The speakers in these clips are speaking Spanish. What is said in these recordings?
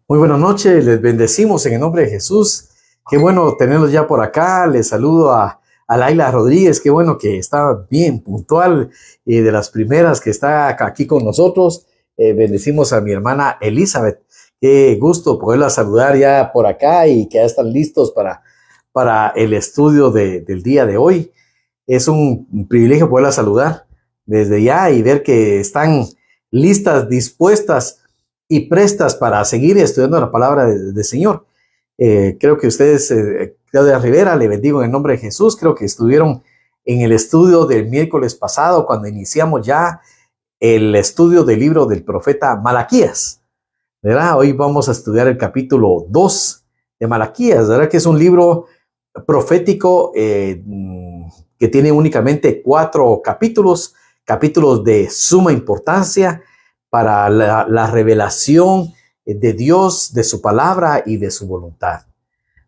Muy buenas noches, les bendecimos en el nombre de Jesús. Qué bueno tenerlos ya por acá. Les saludo a Laila Rodríguez, qué bueno que está bien puntual y de las primeras que está aquí con nosotros. Bendecimos a mi hermana Elizabeth. Qué gusto poderla saludar ya por acá y que ya están listos para el estudio del día de hoy. Es un privilegio poderla saludar desde ya y ver que están listas, dispuestas y prestas para seguir estudiando la palabra del Señor. Creo que ustedes, Claudia Rivera, le bendigo en el nombre de Jesús. Creo que estuvieron en el estudio del miércoles pasado cuando iniciamos ya el estudio del libro del profeta Malaquías, ¿verdad? Hoy vamos a estudiar el capítulo 2 de Malaquías, ¿verdad? Que es un libro profético que tiene únicamente 4 capítulos, capítulos de suma importancia para la revelación de Dios, de su palabra y de su voluntad,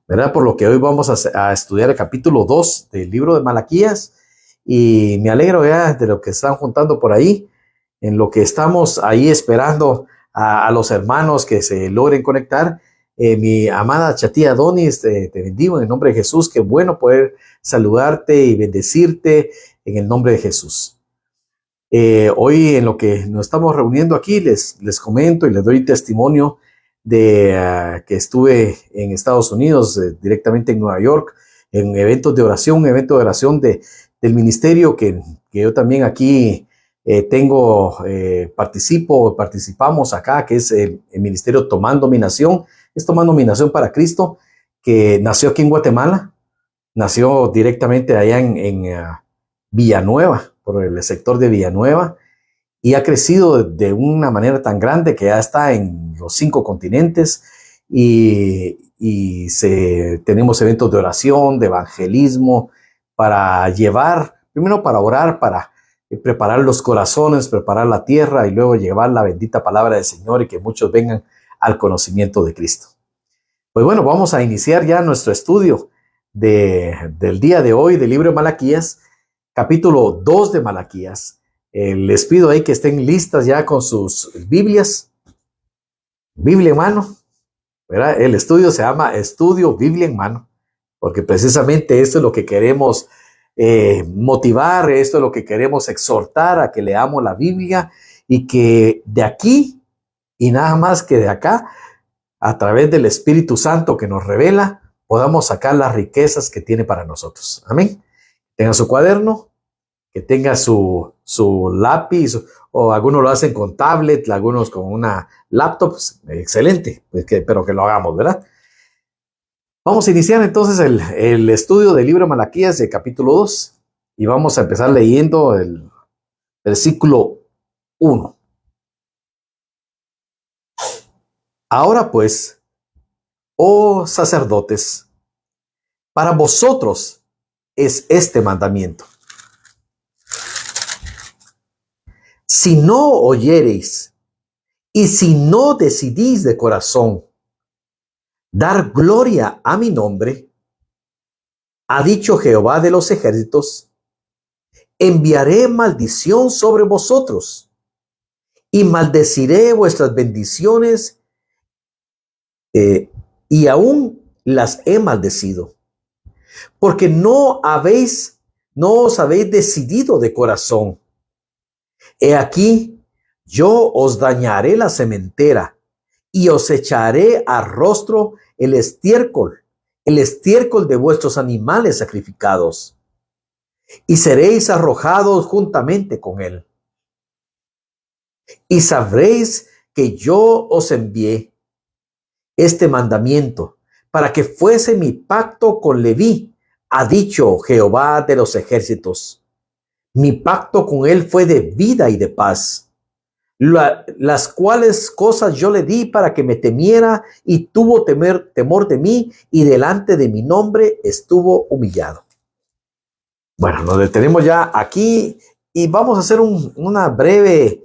¿verdad? Por lo que hoy vamos a estudiar el capítulo 2 del libro de Malaquías y me alegro ya de lo que están juntando por ahí, en lo que estamos ahí esperando a los hermanos que se logren conectar. Mi amada Chatía Donis, te bendigo en el nombre de Jesús. Qué bueno poder saludarte y bendecirte en el nombre de Jesús. Hoy en lo que nos estamos reuniendo aquí, les comento y les doy testimonio de que estuve en Estados Unidos, directamente en Nueva York, en eventos de oración, un evento de oración del ministerio que yo también aquí participamos acá, que es el ministerio Tomando Mi Nación. Es Tomando Mi Nación para Cristo, que nació aquí en Guatemala, nació directamente allá en Villanueva, por el sector de Villanueva, y ha crecido de una manera tan grande que ya está en los 5 continentes tenemos eventos de oración, de evangelismo, para llevar, primero para orar, para preparar los corazones, preparar la tierra y luego llevar la bendita palabra del Señor y que muchos vengan al conocimiento de Cristo. Pues bueno, vamos a iniciar ya nuestro estudio del día de hoy del libro de Malaquías, capítulo 2 de Malaquías. Les pido ahí que estén listas ya con sus Biblias, Biblia en mano, ¿verdad? El estudio se llama Estudio Biblia en Mano, porque precisamente esto es lo que queremos motivar, esto es lo que queremos exhortar a que leamos la Biblia y que de aquí y nada más que de acá, a través del Espíritu Santo que nos revela, podamos sacar las riquezas que tiene para nosotros. Amén. Tenga su cuaderno, que tenga su lápiz, o algunos lo hacen con tablet, algunos con una laptop. Excelente, pero que lo hagamos, ¿verdad? Vamos a iniciar entonces el estudio del libro de Malaquías, de capítulo 2, y vamos a empezar leyendo el versículo 1. Ahora pues, oh sacerdotes, para vosotros es este mandamiento. Si no oyereis y si no decidís de corazón dar gloria a mi nombre, ha dicho Jehová de los ejércitos, enviaré maldición sobre vosotros y maldeciré vuestras bendiciones y aún las he maldecido, porque no os habéis decidido de corazón. He aquí, yo os dañaré la sementera y os echaré a rostro el estiércol de vuestros animales sacrificados, y seréis arrojados juntamente con él. Y sabréis que yo os envié este mandamiento para que fuese mi pacto con Leví, ha dicho Jehová de los ejércitos. Mi pacto con él fue de vida y de paz, las cuales cosas yo le di para que me temiera, y tuvo temor de mí, y delante de mi nombre estuvo humillado. Bueno, nos detenemos ya aquí y vamos a hacer un breve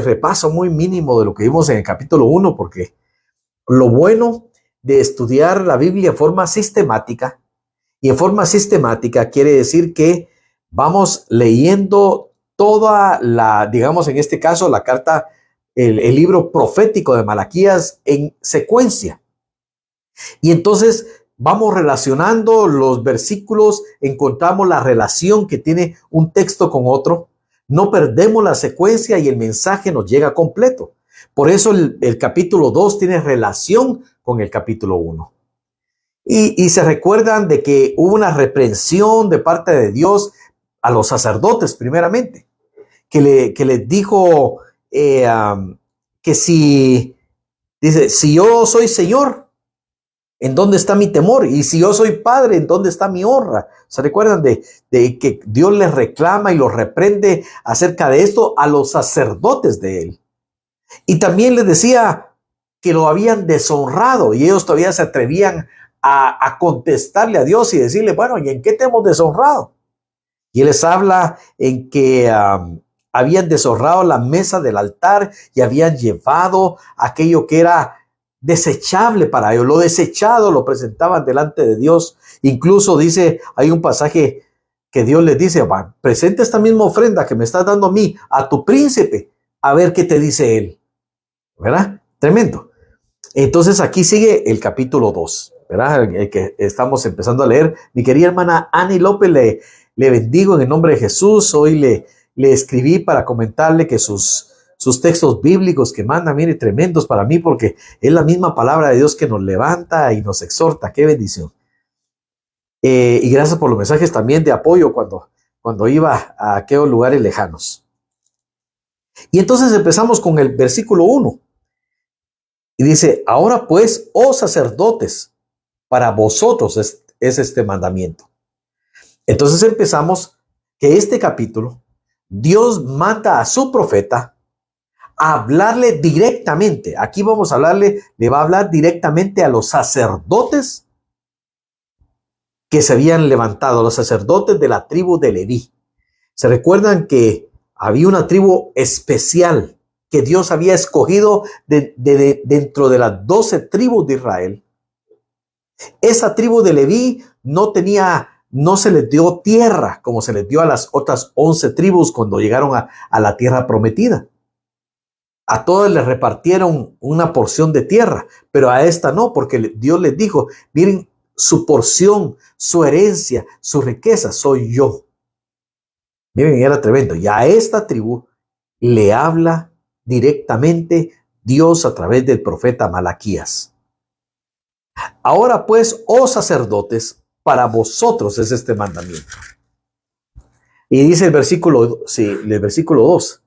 repaso muy mínimo de lo que vimos en el capítulo 1, porque lo bueno de estudiar la Biblia en forma sistemática, y en forma sistemática quiere decir que vamos leyendo toda la, digamos en este caso, la carta, el libro profético de Malaquías en secuencia. Y entonces vamos relacionando los versículos, encontramos la relación que tiene un texto con otro, no perdemos la secuencia y el mensaje nos llega completo. Por eso el capítulo 2 tiene relación con el capítulo 1. Y se recuerdan de que hubo una reprensión de parte de Dios a los sacerdotes primeramente, que les dijo que si yo soy Señor, ¿en dónde está mi temor? Y si yo soy padre, ¿en dónde está mi honra? ¿Se recuerdan de que Dios les reclama y los reprende acerca de esto a los sacerdotes de él? Y también les decía que lo habían deshonrado y ellos todavía se atrevían a contestarle a Dios y decirle, bueno, ¿y en qué te hemos deshonrado? Y él les habla en que habían deshonrado la mesa del altar y habían llevado aquello que era desechable para ellos. Lo desechado lo presentaban delante de Dios. Incluso dice, hay un pasaje que Dios les dice, presenta esta misma ofrenda que me estás dando a mí, a tu príncipe, a ver qué te dice él. ¿Verdad? Tremendo. Entonces aquí sigue el capítulo 2, ¿verdad? El que estamos empezando a leer. Mi querida hermana Annie López, le bendigo en el nombre de Jesús. Hoy le escribí para comentarle que sus textos bíblicos que manda, mire, tremendos para mí, porque es la misma palabra de Dios que nos levanta y nos exhorta. ¡Qué bendición! Y gracias por los mensajes también de apoyo cuando iba a aquellos lugares lejanos. Y entonces empezamos con el versículo 1. Y dice, ahora pues, oh sacerdotes, para vosotros es este mandamiento. Entonces empezamos que este capítulo, Dios manda a su profeta a hablarle directamente. Aquí vamos a le va a hablar directamente a los sacerdotes que se habían levantado, los sacerdotes de la tribu de Leví. Se recuerdan que había una tribu especial que Dios había escogido dentro de las 12 tribus de Israel. Esa tribu de Leví no se les dio tierra como se les dio a las otras 11 tribus cuando llegaron a la tierra prometida. A todas les repartieron una porción de tierra, pero a esta no, porque Dios les dijo, miren, su porción, su herencia, su riqueza soy yo. Miren, era tremendo. Y a esta tribu le habla directamente Dios a través del profeta Malaquías. Ahora pues, oh sacerdotes, para vosotros es este mandamiento. Y dice el versículo 2,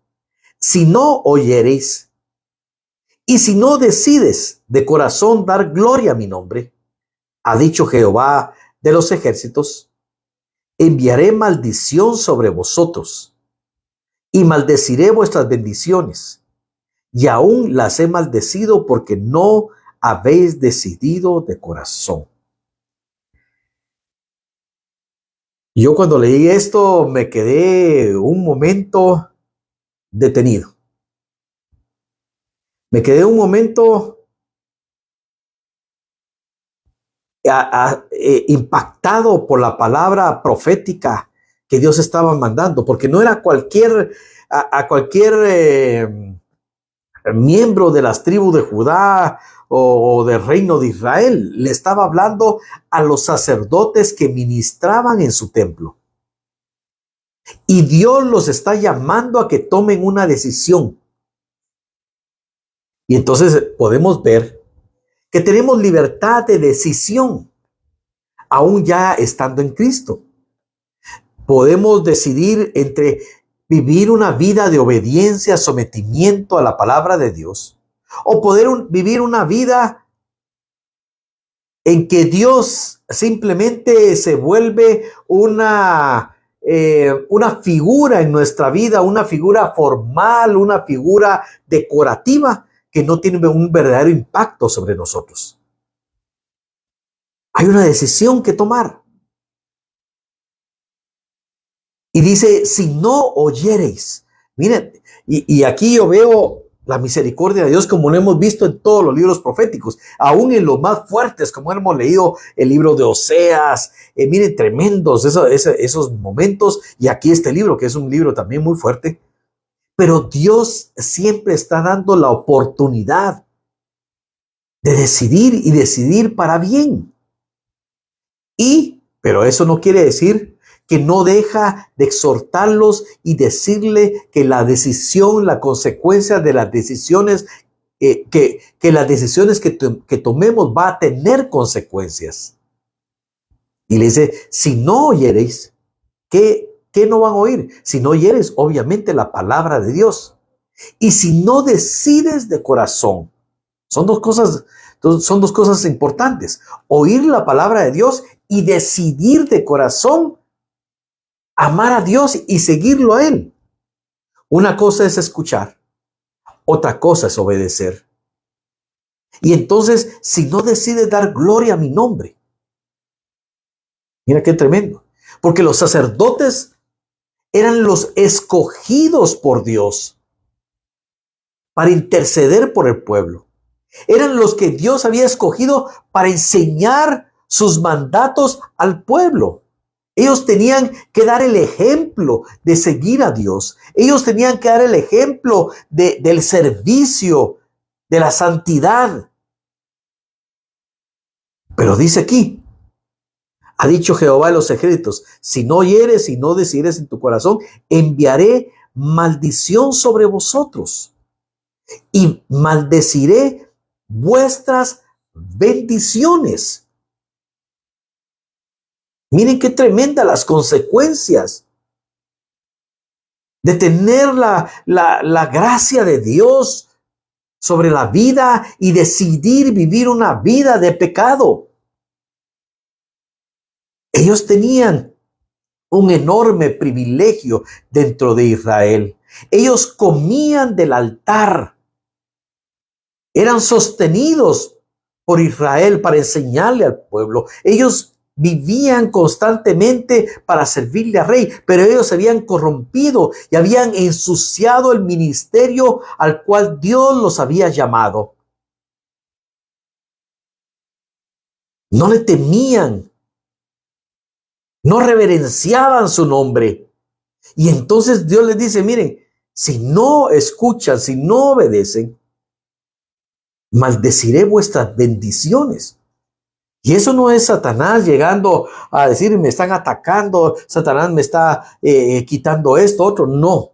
si no oyereis y si no decides de corazón dar gloria a mi nombre, ha dicho Jehová de los ejércitos, enviaré maldición sobre vosotros y maldeciré vuestras bendiciones, y aún las he maldecido porque no habéis decidido de corazón. Yo cuando leí esto me quedé un momento detenido. Me quedé un momento impactado por la palabra profética que Dios estaba mandando, porque no era a cualquier miembro de las tribus de Judá o del reino de Israel. Le estaba hablando a los sacerdotes que ministraban en su templo. Y Dios los está llamando a que tomen una decisión. Y entonces podemos ver que tenemos libertad de decisión, aún ya estando en Cristo. Podemos decidir entre vivir una vida de obediencia, sometimiento a la palabra de Dios, o poder vivir una vida en que Dios simplemente se vuelve una figura en nuestra vida, una figura formal, una figura decorativa que no tiene un verdadero impacto sobre nosotros. Hay una decisión que tomar. Y dice, si no oyereis. Miren, y aquí yo veo la misericordia de Dios como lo hemos visto en todos los libros proféticos, aún en los más fuertes, como hemos leído el libro de Oseas. Miren, tremendos esos momentos. Y aquí este libro, que es un libro también muy fuerte. Pero Dios siempre está dando la oportunidad de decidir y decidir para bien. Pero eso no quiere decir que no deja de exhortarlos y decirle que la decisión, la consecuencia de las decisiones, que las decisiones que tomemos va a tener consecuencias. Y le dice, si no oyereis, ¿qué no van a oír? Si no oyeres, obviamente, la palabra de Dios. Y si no decides de corazón, son dos cosas importantes. Oír la palabra de Dios y decidir de corazón amar a Dios y seguirlo a Él. Una cosa es escuchar, otra cosa es obedecer. Y entonces, si no decides dar gloria a mi nombre, mira qué tremendo, porque los sacerdotes eran los escogidos por Dios para interceder por el pueblo. Eran los que Dios había escogido para enseñar sus mandatos al pueblo. Ellos tenían que dar el ejemplo de seguir a Dios. Ellos tenían que dar el ejemplo del servicio, de la santidad. Pero dice aquí, ha dicho Jehová de los ejércitos, si no oyeres y no decidieres en tu corazón, enviaré maldición sobre vosotros y maldeciré vuestras bendiciones. Miren qué tremendas las consecuencias de tener la gracia de Dios sobre la vida y decidir vivir una vida de pecado. Ellos tenían un enorme privilegio dentro de Israel. Ellos comían del altar. Eran sostenidos por Israel para enseñarle al pueblo. Ellos vivían constantemente para servirle al rey, pero ellos se habían corrompido y habían ensuciado el ministerio al cual Dios los había llamado. No le temían, no reverenciaban su nombre. Y entonces Dios les dice, miren, si no escuchan, si no obedecen, maldeciré vuestras bendiciones. Y eso no es Satanás llegando a decir, me están atacando, Satanás me está quitando esto, otro. No,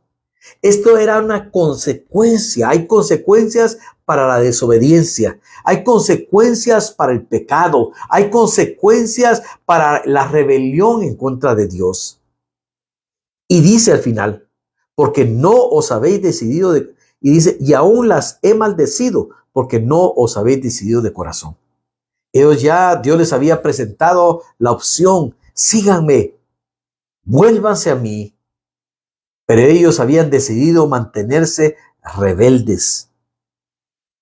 esto era una consecuencia. Hay consecuencias para la desobediencia, hay consecuencias para el pecado, hay consecuencias para la rebelión en contra de Dios. Y dice al final, porque no os habéis decidido, y dice, y aún las he maldecido, porque no os habéis decidido de corazón. Dios les había presentado la opción, síganme, vuélvanse a mí. Pero ellos habían decidido mantenerse rebeldes.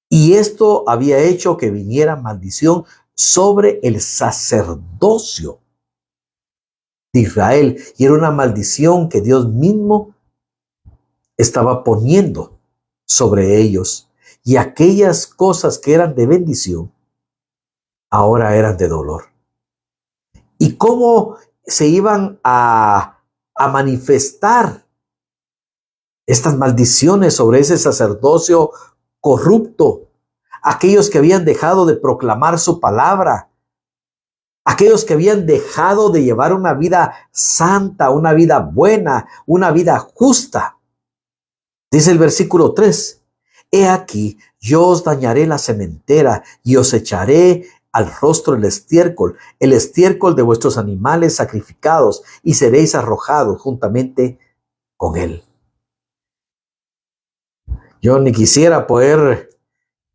Y esto había hecho que viniera maldición sobre el sacerdocio de Israel. Y era una maldición que Dios mismo estaba poniendo sobre ellos. Y aquellas cosas que eran de bendición, ahora eran de dolor. ¿Y cómo se iban a manifestar estas maldiciones sobre ese sacerdocio corrupto? Aquellos que habían dejado de proclamar su palabra, aquellos que habían dejado de llevar una vida santa, una vida buena, una vida justa. Dice el versículo 3, He aquí, yo os dañaré la sementera y os echaré al rostro el estiércol de vuestros animales sacrificados, y seréis arrojados juntamente con él. Yo ni quisiera poder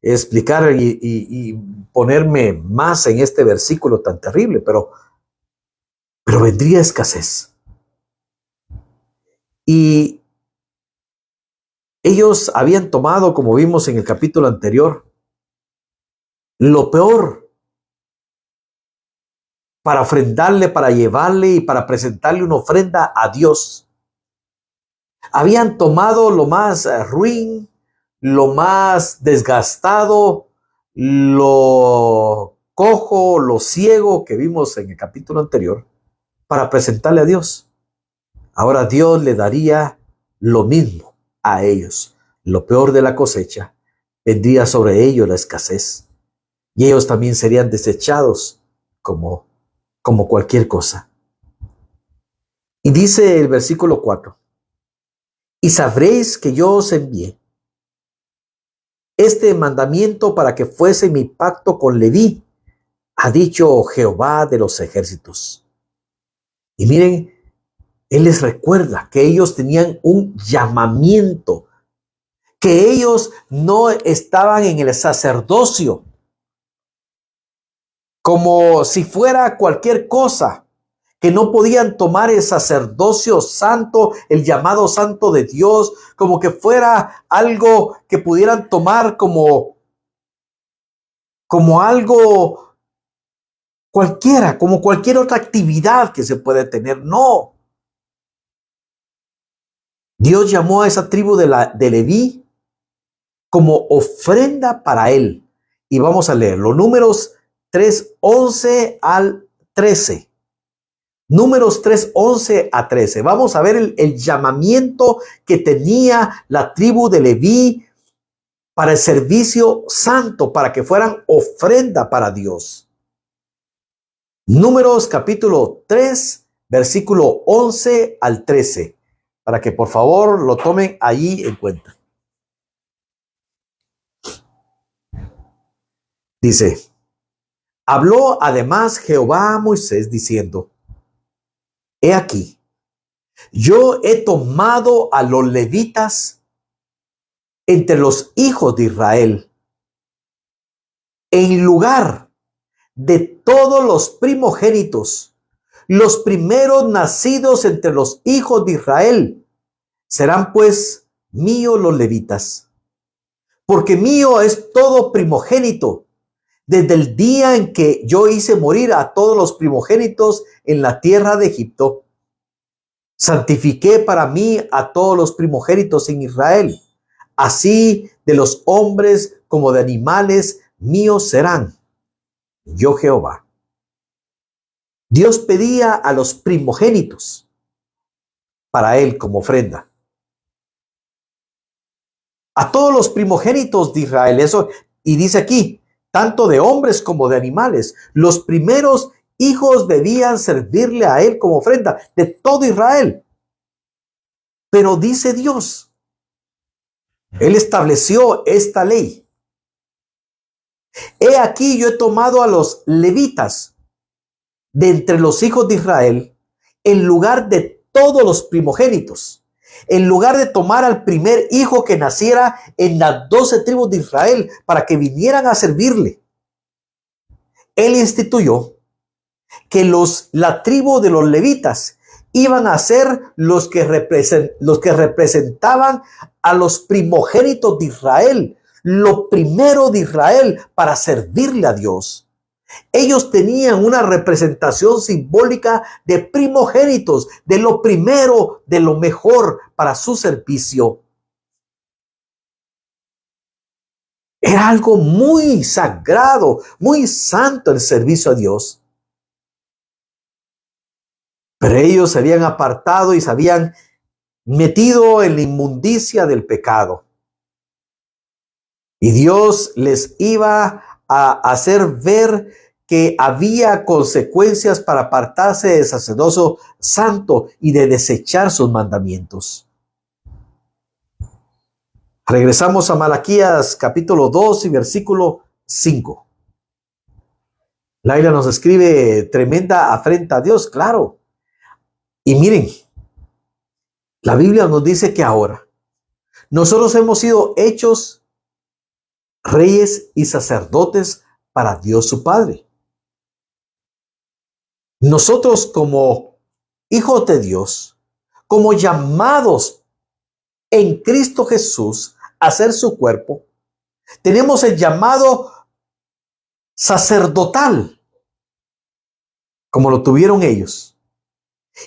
explicar y ponerme más en este versículo tan terrible, pero vendría escasez. Y ellos habían tomado, como vimos en el capítulo anterior, lo peor para ofrendarle, para llevarle y para presentarle una ofrenda a Dios. Habían tomado lo más ruin, lo más desgastado, lo cojo, lo ciego que vimos en el capítulo anterior, para presentarle a Dios. Ahora Dios le daría lo mismo a ellos. Lo peor de la cosecha, vendría sobre ellos la escasez. Y ellos también serían desechados como cualquier cosa. Y dice el versículo 4, y sabréis que yo os envié este mandamiento para que fuese mi pacto con Leví, ha dicho Jehová de los ejércitos. Y miren, Él les recuerda que ellos tenían un llamamiento, que ellos no estaban en el sacerdocio como si fuera cualquier cosa, que no podían tomar el sacerdocio santo, el llamado santo de Dios, como que fuera algo que pudieran tomar como algo cualquiera, como cualquier otra actividad que se puede tener. No. Dios llamó a esa tribu de Leví como ofrenda para él. Y vamos a leer los Números 3:11 al 13. Números 3:11 a 13. Vamos a ver el llamamiento que tenía la tribu de Leví para el servicio santo, para que fueran ofrenda para Dios. Números capítulo 3, versículo 11 al 13, para que por favor lo tomen allí en cuenta. Dice, habló además Jehová a Moisés diciendo, he aquí, yo he tomado a los levitas entre los hijos de Israel, en lugar de todos los primogénitos, los primeros nacidos entre los hijos de Israel, serán pues míos los levitas, porque mío es todo primogénito, desde el día en que yo hice morir a todos los primogénitos en la tierra de Egipto. Santifiqué para mí a todos los primogénitos en Israel, así de los hombres como de animales míos serán. Yo Jehová. Dios pedía a los primogénitos para él como ofrenda. A todos los primogénitos de Israel, eso, y dice aquí, tanto de hombres como de animales, los primeros hijos debían servirle a él como ofrenda de todo Israel. Pero dice Dios, él estableció esta ley. He aquí yo he tomado a los levitas de entre los hijos de Israel en lugar de todos los primogénitos. En lugar de tomar al primer hijo que naciera en las 12 tribus de Israel para que vinieran a servirle, él instituyó que la tribu de los levitas iban a ser los que representaban a los primogénitos de Israel, lo primero de Israel, para servirle a Dios. Ellos tenían una representación simbólica de primogénitos, de lo primero, de lo mejor para su servicio. Era algo muy sagrado, muy santo el servicio a Dios. Pero ellos se habían apartado y se habían metido en la inmundicia del pecado. Y Dios les iba a hacer ver que había consecuencias para apartarse del sacerdocio santo y de desechar sus mandamientos. Regresamos a Malaquías capítulo 2 y versículo 5. Laila nos escribe: tremenda afrenta a Dios, claro. Y miren, la Biblia nos dice que ahora nosotros hemos sido hechos reyes y sacerdotes para Dios su Padre. Nosotros como hijos de Dios, como llamados en Cristo Jesús a ser su cuerpo, tenemos el llamado sacerdotal, como lo tuvieron ellos.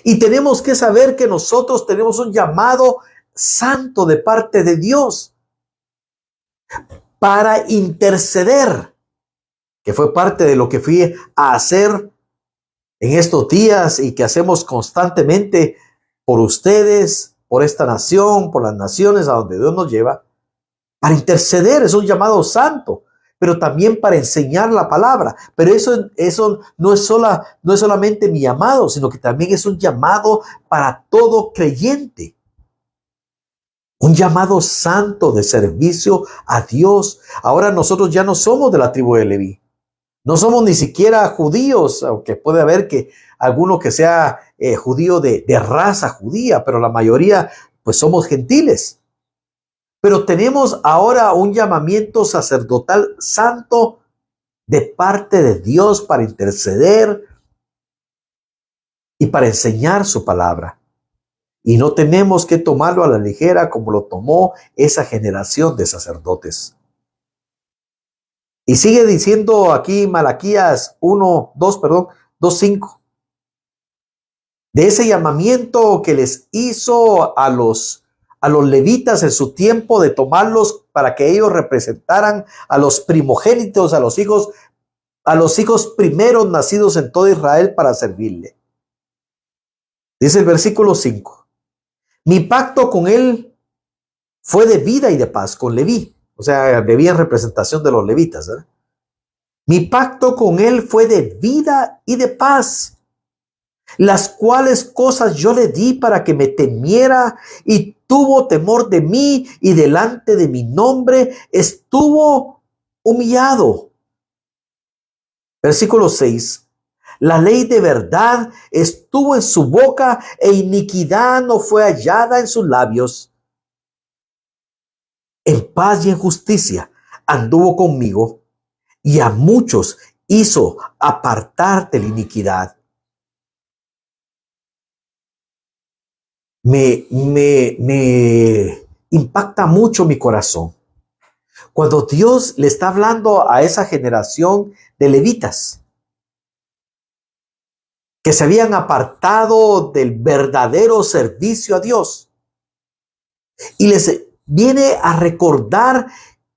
Y tenemos que saber que nosotros tenemos un llamado santo de parte de Dios para interceder, que fue parte de lo que fui a hacer en estos días y que hacemos constantemente por ustedes, por esta nación, por las naciones a donde Dios nos lleva. Para interceder es un llamado santo, pero también para enseñar la palabra. Pero eso no es solamente mi llamado, sino que también es un llamado para todo creyente. Un llamado santo de servicio a Dios. Ahora nosotros ya no somos de la tribu de Leví. No somos ni siquiera judíos, aunque puede haber que alguno que sea judío de raza judía, pero la mayoría pues somos gentiles. Pero tenemos ahora un llamamiento sacerdotal santo de parte de Dios para interceder y para enseñar su palabra. Y no tenemos que tomarlo a la ligera como lo tomó esa generación de sacerdotes. Y sigue diciendo aquí Malaquías 2:5. De ese llamamiento que les hizo a los levitas en su tiempo de tomarlos para que ellos representaran a los primogénitos, a los hijos primeros nacidos en todo Israel para servirle. Dice el versículo 5. Mi pacto con él fue de vida y de paz, con Leví. O sea, Leví en representación de los levitas, ¿verdad? Mi pacto con él fue de vida y de paz, las cuales cosas yo le di para que me temiera y tuvo temor de mí y delante de mi nombre estuvo humillado. Versículo 6. La ley de verdad estuvo en su boca e iniquidad no fue hallada en sus labios. En paz y en justicia anduvo conmigo y a muchos hizo apartar de la iniquidad. Me impacta mucho mi corazón cuando Dios le está hablando a esa generación de levitas que se habían apartado del verdadero servicio a Dios y les viene a recordar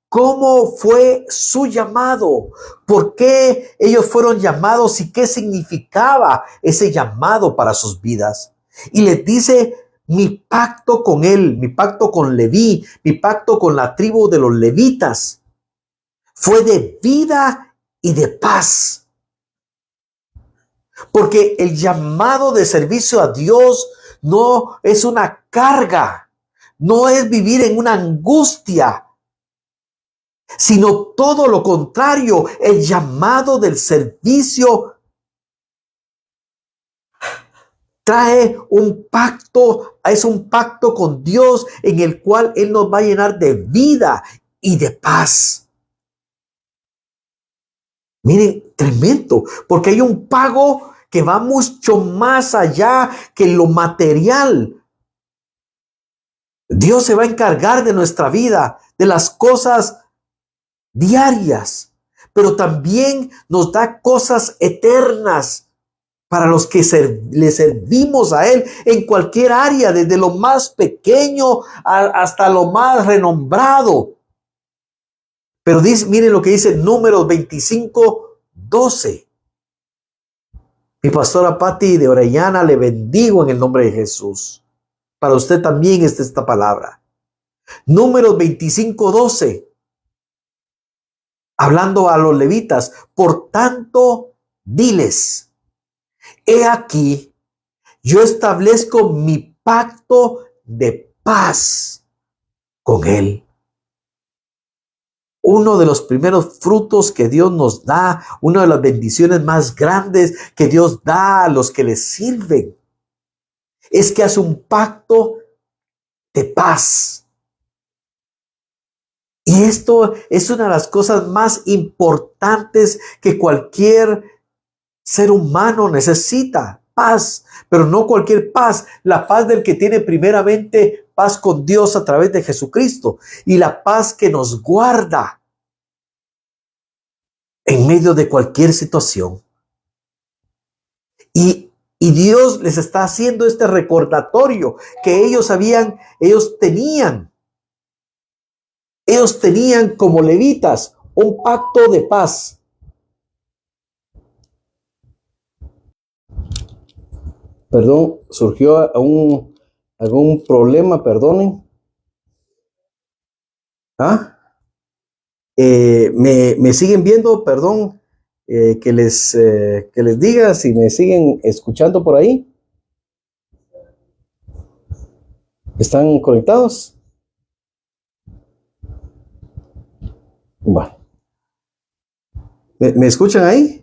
cómo fue su llamado, por qué ellos fueron llamados y qué significaba ese llamado para sus vidas. Y les dice: mi pacto con él, mi pacto con Leví, mi pacto con la tribu de los levitas fue de vida y de paz. Porque el llamado de servicio a Dios no es una carga, no es vivir en una angustia, sino todo lo contrario. El llamado del servicio trae un pacto, es un pacto con Dios en el cual Él nos va a llenar de vida y de paz. Miren, tremendo, porque hay un pago que va mucho más allá que lo material. Dios se va a encargar de nuestra vida, de las cosas diarias, pero también nos da cosas eternas para los que le servimos a Él en cualquier área, desde lo más pequeño hasta lo más renombrado. Pero miren lo que dice Números 25:12. Mi pastora Patti de Orellana, le bendigo en el nombre de Jesús. Para usted también está esta palabra. Números 25:12. Hablando a los levitas: por tanto, diles, he aquí, yo establezco mi pacto de paz con él. Uno de los primeros frutos que Dios nos da, una de las bendiciones más grandes que Dios da a los que le sirven, es que hace un pacto de paz. Y esto es una de las cosas más importantes que cualquier ser humano necesita, paz, pero no cualquier paz, la paz del que tiene primeramente paz con Dios a través de Jesucristo y la paz que nos guarda en medio de cualquier situación. Y Dios les está haciendo este recordatorio que ellos tenían como levitas un pacto de paz. Perdón, surgió algún problema, perdonen. ¿Ah? Me siguen viendo, perdón, que les diga si me siguen escuchando por ahí. ¿Están conectados? Bueno. ¿Me escuchan ahí?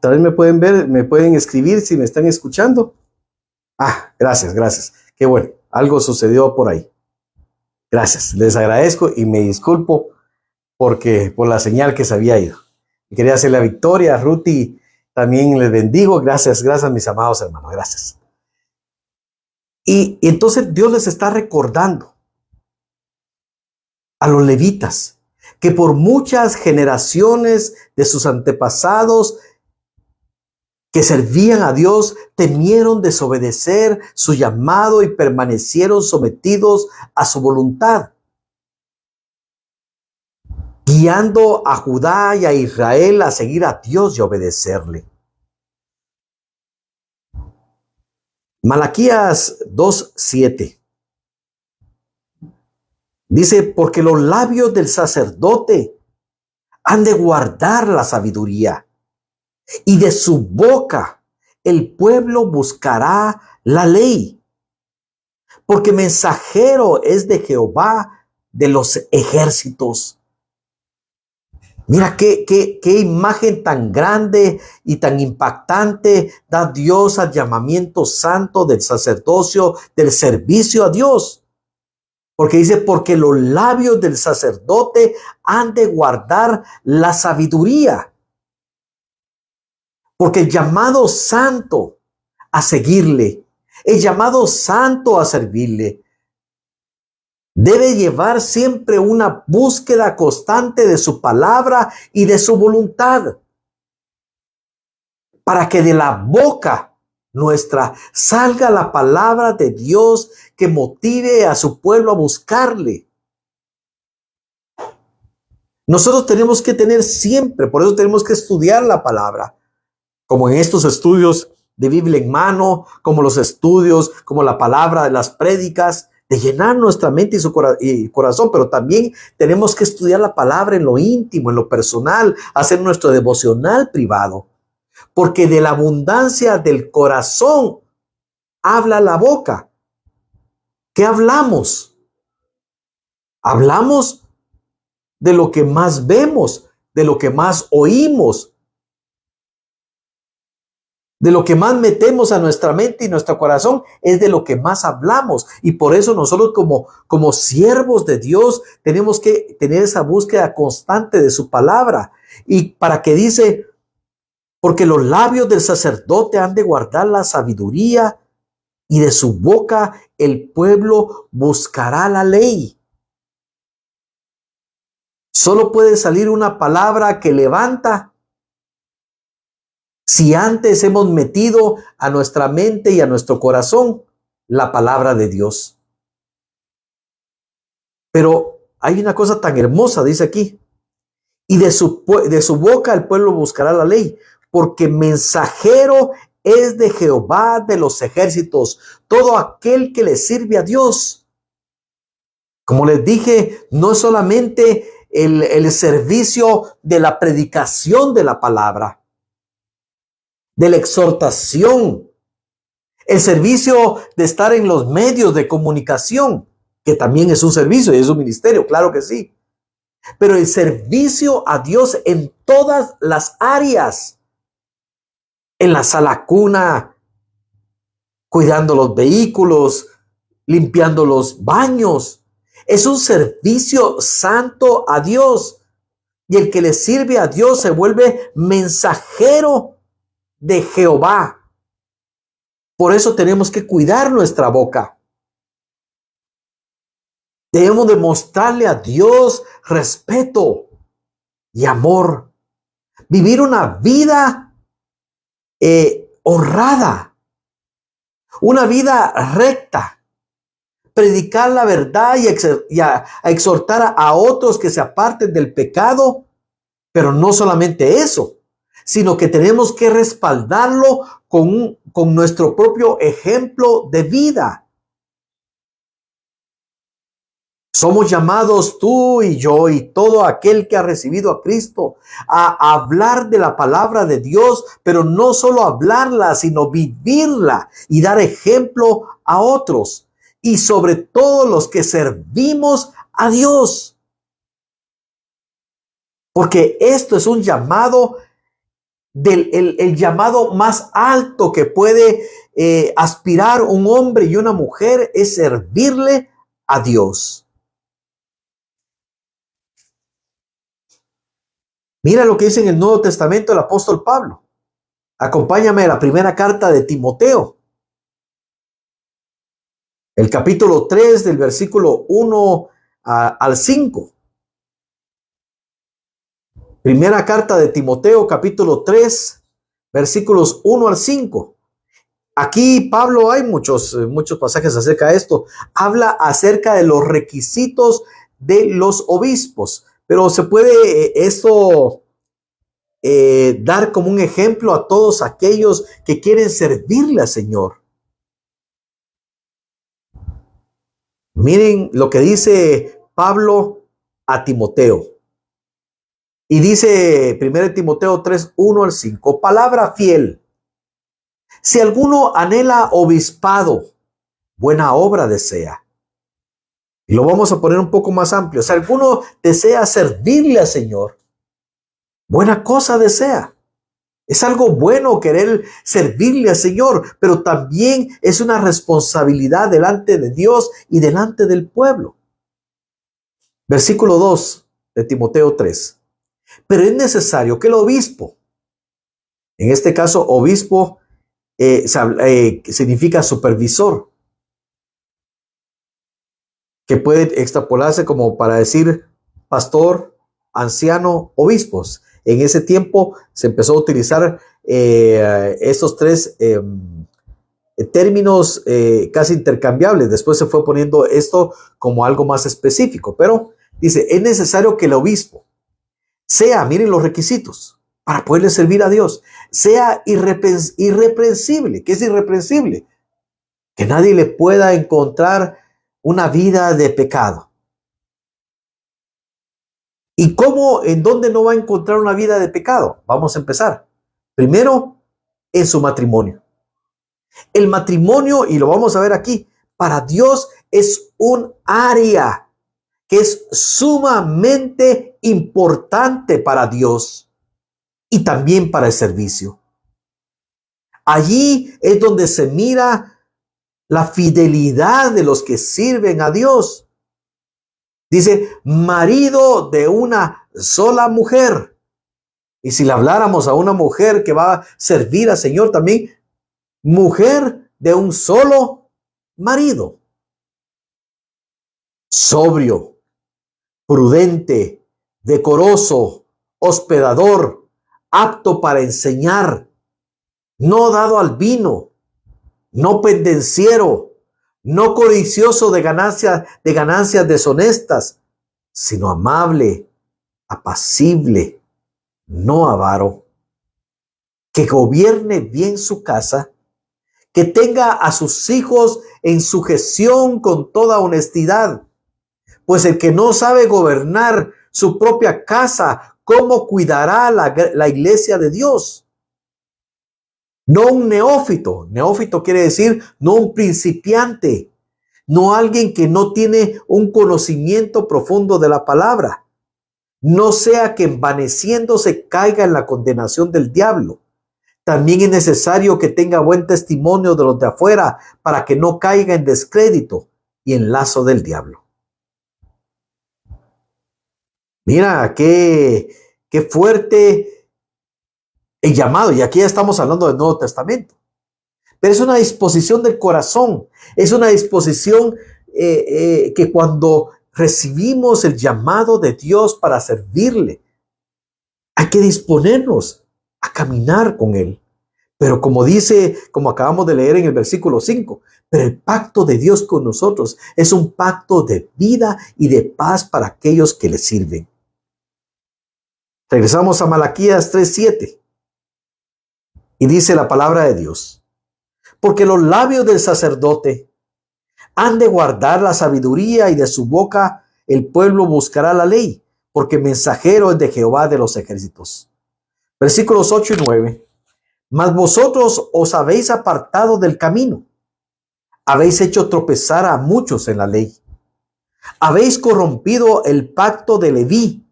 Tal vez me pueden ver, me pueden escribir si me están escuchando. Ah, gracias. Qué bueno, algo sucedió por ahí. Gracias, les agradezco y me disculpo por la señal que se había ido. Quería hacer la victoria. Ruti, también les bendigo. Gracias, mis amados hermanos. Gracias. Y entonces Dios les está recordando a los levitas que por muchas generaciones de sus antepasados que servían a Dios, temieron desobedecer su llamado y permanecieron sometidos a su voluntad, guiando a Judá y a Israel a seguir a Dios y obedecerle. Malaquías 2:7 dice, porque los labios del sacerdote han de guardar la sabiduría, y de su boca el pueblo buscará la ley, porque mensajero es de Jehová de los ejércitos. Mira qué imagen tan grande y tan impactante da Dios al llamamiento santo del sacerdocio, del servicio a Dios. Porque dice, porque los labios del sacerdote han de guardar la sabiduría. Porque el llamado santo a seguirle, el llamado santo a servirle, debe llevar siempre una búsqueda constante de su palabra y de su voluntad, para que de la boca nuestra salga la palabra de Dios que motive a su pueblo a buscarle. Nosotros tenemos que tener siempre, por eso tenemos que estudiar la palabra, como en estos estudios de Biblia en mano, como los estudios, como la palabra de las prédicas, de llenar nuestra mente y corazón, pero también tenemos que estudiar la palabra en lo íntimo, en lo personal, hacer nuestro devocional privado, porque de la abundancia del corazón habla la boca. ¿Qué hablamos? Hablamos de lo que más vemos, de lo que más oímos, de lo que más metemos a nuestra mente y nuestro corazón, es de lo que más hablamos. Y por eso nosotros como siervos de Dios tenemos que tener esa búsqueda constante de su palabra. Y para que dice, porque los labios del sacerdote han de guardar la sabiduría y de su boca el pueblo buscará la ley. Solo puede salir una palabra que levanta si antes hemos metido a nuestra mente y a nuestro corazón la palabra de Dios. Pero hay una cosa tan hermosa, dice aquí, y de su boca el pueblo buscará la ley, porque mensajero es de Jehová de los ejércitos, todo aquel que le sirve a Dios. Como les dije, no es solamente el servicio de la predicación de la palabra, de la exhortación, el servicio de estar en los medios de comunicación, que también es un servicio y es un ministerio, claro que sí. Pero el servicio a Dios en todas las áreas, en la sala cuna, cuidando los vehículos, limpiando los baños, es un servicio santo a Dios. Y el que le sirve a Dios se vuelve mensajero de Jehová. Por eso tenemos que cuidar nuestra boca. Debemos demostrarle a Dios respeto y amor. Vivir una vida honrada, una vida recta. Predicar la verdad y a exhortar a otros que se aparten del pecado. Pero no solamente eso, sino que tenemos que respaldarlo con nuestro propio ejemplo de vida. Somos llamados tú y yo y todo aquel que ha recibido a Cristo a hablar de la palabra de Dios, pero no solo hablarla, sino vivirla y dar ejemplo a otros. Y sobre todo los que servimos a Dios. Porque esto es un llamado, el llamado más alto que puede aspirar un hombre y una mujer es servirle a Dios. Mira lo que dice en el Nuevo Testamento el apóstol Pablo. Acompáñame a la primera carta de Timoteo. El capítulo 3 del versículo 1 al 5. Primera carta de Timoteo, capítulo 3, versículos 1 al 5. Aquí Pablo, hay muchos pasajes acerca de esto. Habla acerca de los requisitos de los obispos. Pero se puede esto dar como un ejemplo a todos aquellos que quieren servirle al Señor. Miren lo que dice Pablo a Timoteo. Y dice 1 Timoteo 3, 1 al 5, palabra fiel. Si alguno anhela obispado, buena obra desea. Y lo vamos a poner un poco más amplio. Si alguno desea servirle al Señor, buena cosa desea. Es algo bueno querer servirle al Señor, pero también es una responsabilidad delante de Dios y delante del pueblo. Versículo 2 de Timoteo 3. Pero es necesario que el obispo, en este caso obispo significa supervisor, que puede extrapolarse como para decir pastor, anciano, obispos. En ese tiempo se empezó a utilizar estos tres términos casi intercambiables. Después se fue poniendo esto como algo más específico, pero dice, es necesario que el obispo sea, miren los requisitos, para poderle servir a Dios, sea irreprensible. ¿Qué es irreprensible? Que nadie le pueda encontrar una vida de pecado. ¿Y cómo, en dónde no va a encontrar una vida de pecado? Vamos a empezar. Primero, en su matrimonio. El matrimonio, y lo vamos a ver aquí, para Dios es un área que es sumamente importante para Dios y también para el servicio. Allí es donde se mira la fidelidad de los que sirven a Dios. Dice, marido de una sola mujer. Y si le habláramos a una mujer que va a servir al Señor también, mujer de un solo marido. Sobrio, prudente, decoroso, hospedador, apto para enseñar, no dado al vino, no pendenciero, no codicioso de ganancias deshonestas, sino amable, apacible, no avaro, que gobierne bien su casa, que tenga a sus hijos en sujeción con toda honestidad. Pues el que no sabe gobernar su propia casa, ¿cómo cuidará la iglesia de Dios? No un neófito. Neófito quiere decir no un principiante, no alguien que no tiene un conocimiento profundo de la palabra. No sea que envaneciéndose caiga en la condenación del diablo. También es necesario que tenga buen testimonio de los de afuera para que no caiga en descrédito y en lazo del diablo. Mira, qué fuerte el llamado. Y aquí ya estamos hablando del Nuevo Testamento. Pero es una disposición del corazón. Es una disposición que cuando recibimos el llamado de Dios para servirle, hay que disponernos a caminar con Él. Pero como dice, como acabamos de leer en el versículo 5, pero el pacto de Dios con nosotros es un pacto de vida y de paz para aquellos que le sirven. Regresamos a Malaquías 3:7 y dice la palabra de Dios: porque los labios del sacerdote han de guardar la sabiduría y de su boca el pueblo buscará la ley, porque mensajero es de Jehová de los ejércitos. Versículos 8 y 9. Mas vosotros os habéis apartado del camino, habéis hecho tropezar a muchos en la ley, habéis corrompido el pacto de Leví,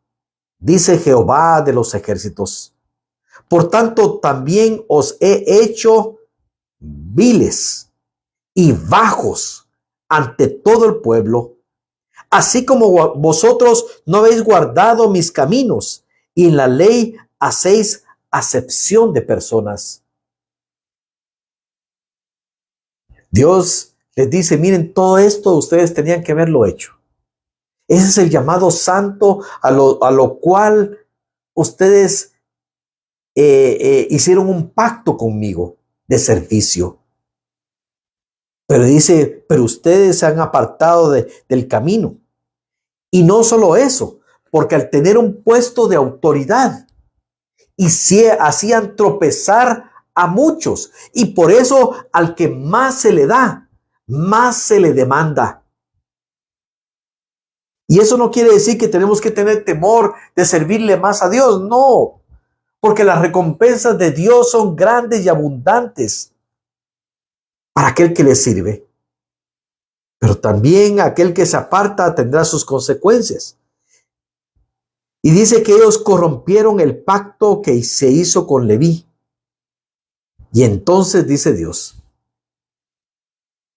dice Jehová de los ejércitos. Por tanto, también os he hecho viles y bajos ante todo el pueblo, así como vosotros no habéis guardado mis caminos, y en la ley hacéis acepción de personas. Dios les dice: miren, todo esto ustedes tenían que haberlo hecho. Ese es el llamado santo a lo cual ustedes hicieron un pacto conmigo de servicio. Pero dice, pero ustedes se han apartado del camino. Y no solo eso, porque al tener un puesto de autoridad, y hacían tropezar a muchos. Y por eso al que más se le da, más se le demanda. Y eso no quiere decir que tenemos que tener temor de servirle más a Dios. No, porque las recompensas de Dios son grandes y abundantes para aquel que le sirve. Pero también aquel que se aparta tendrá sus consecuencias. Y dice que ellos corrompieron el pacto que se hizo con Leví. Y entonces dice Dios: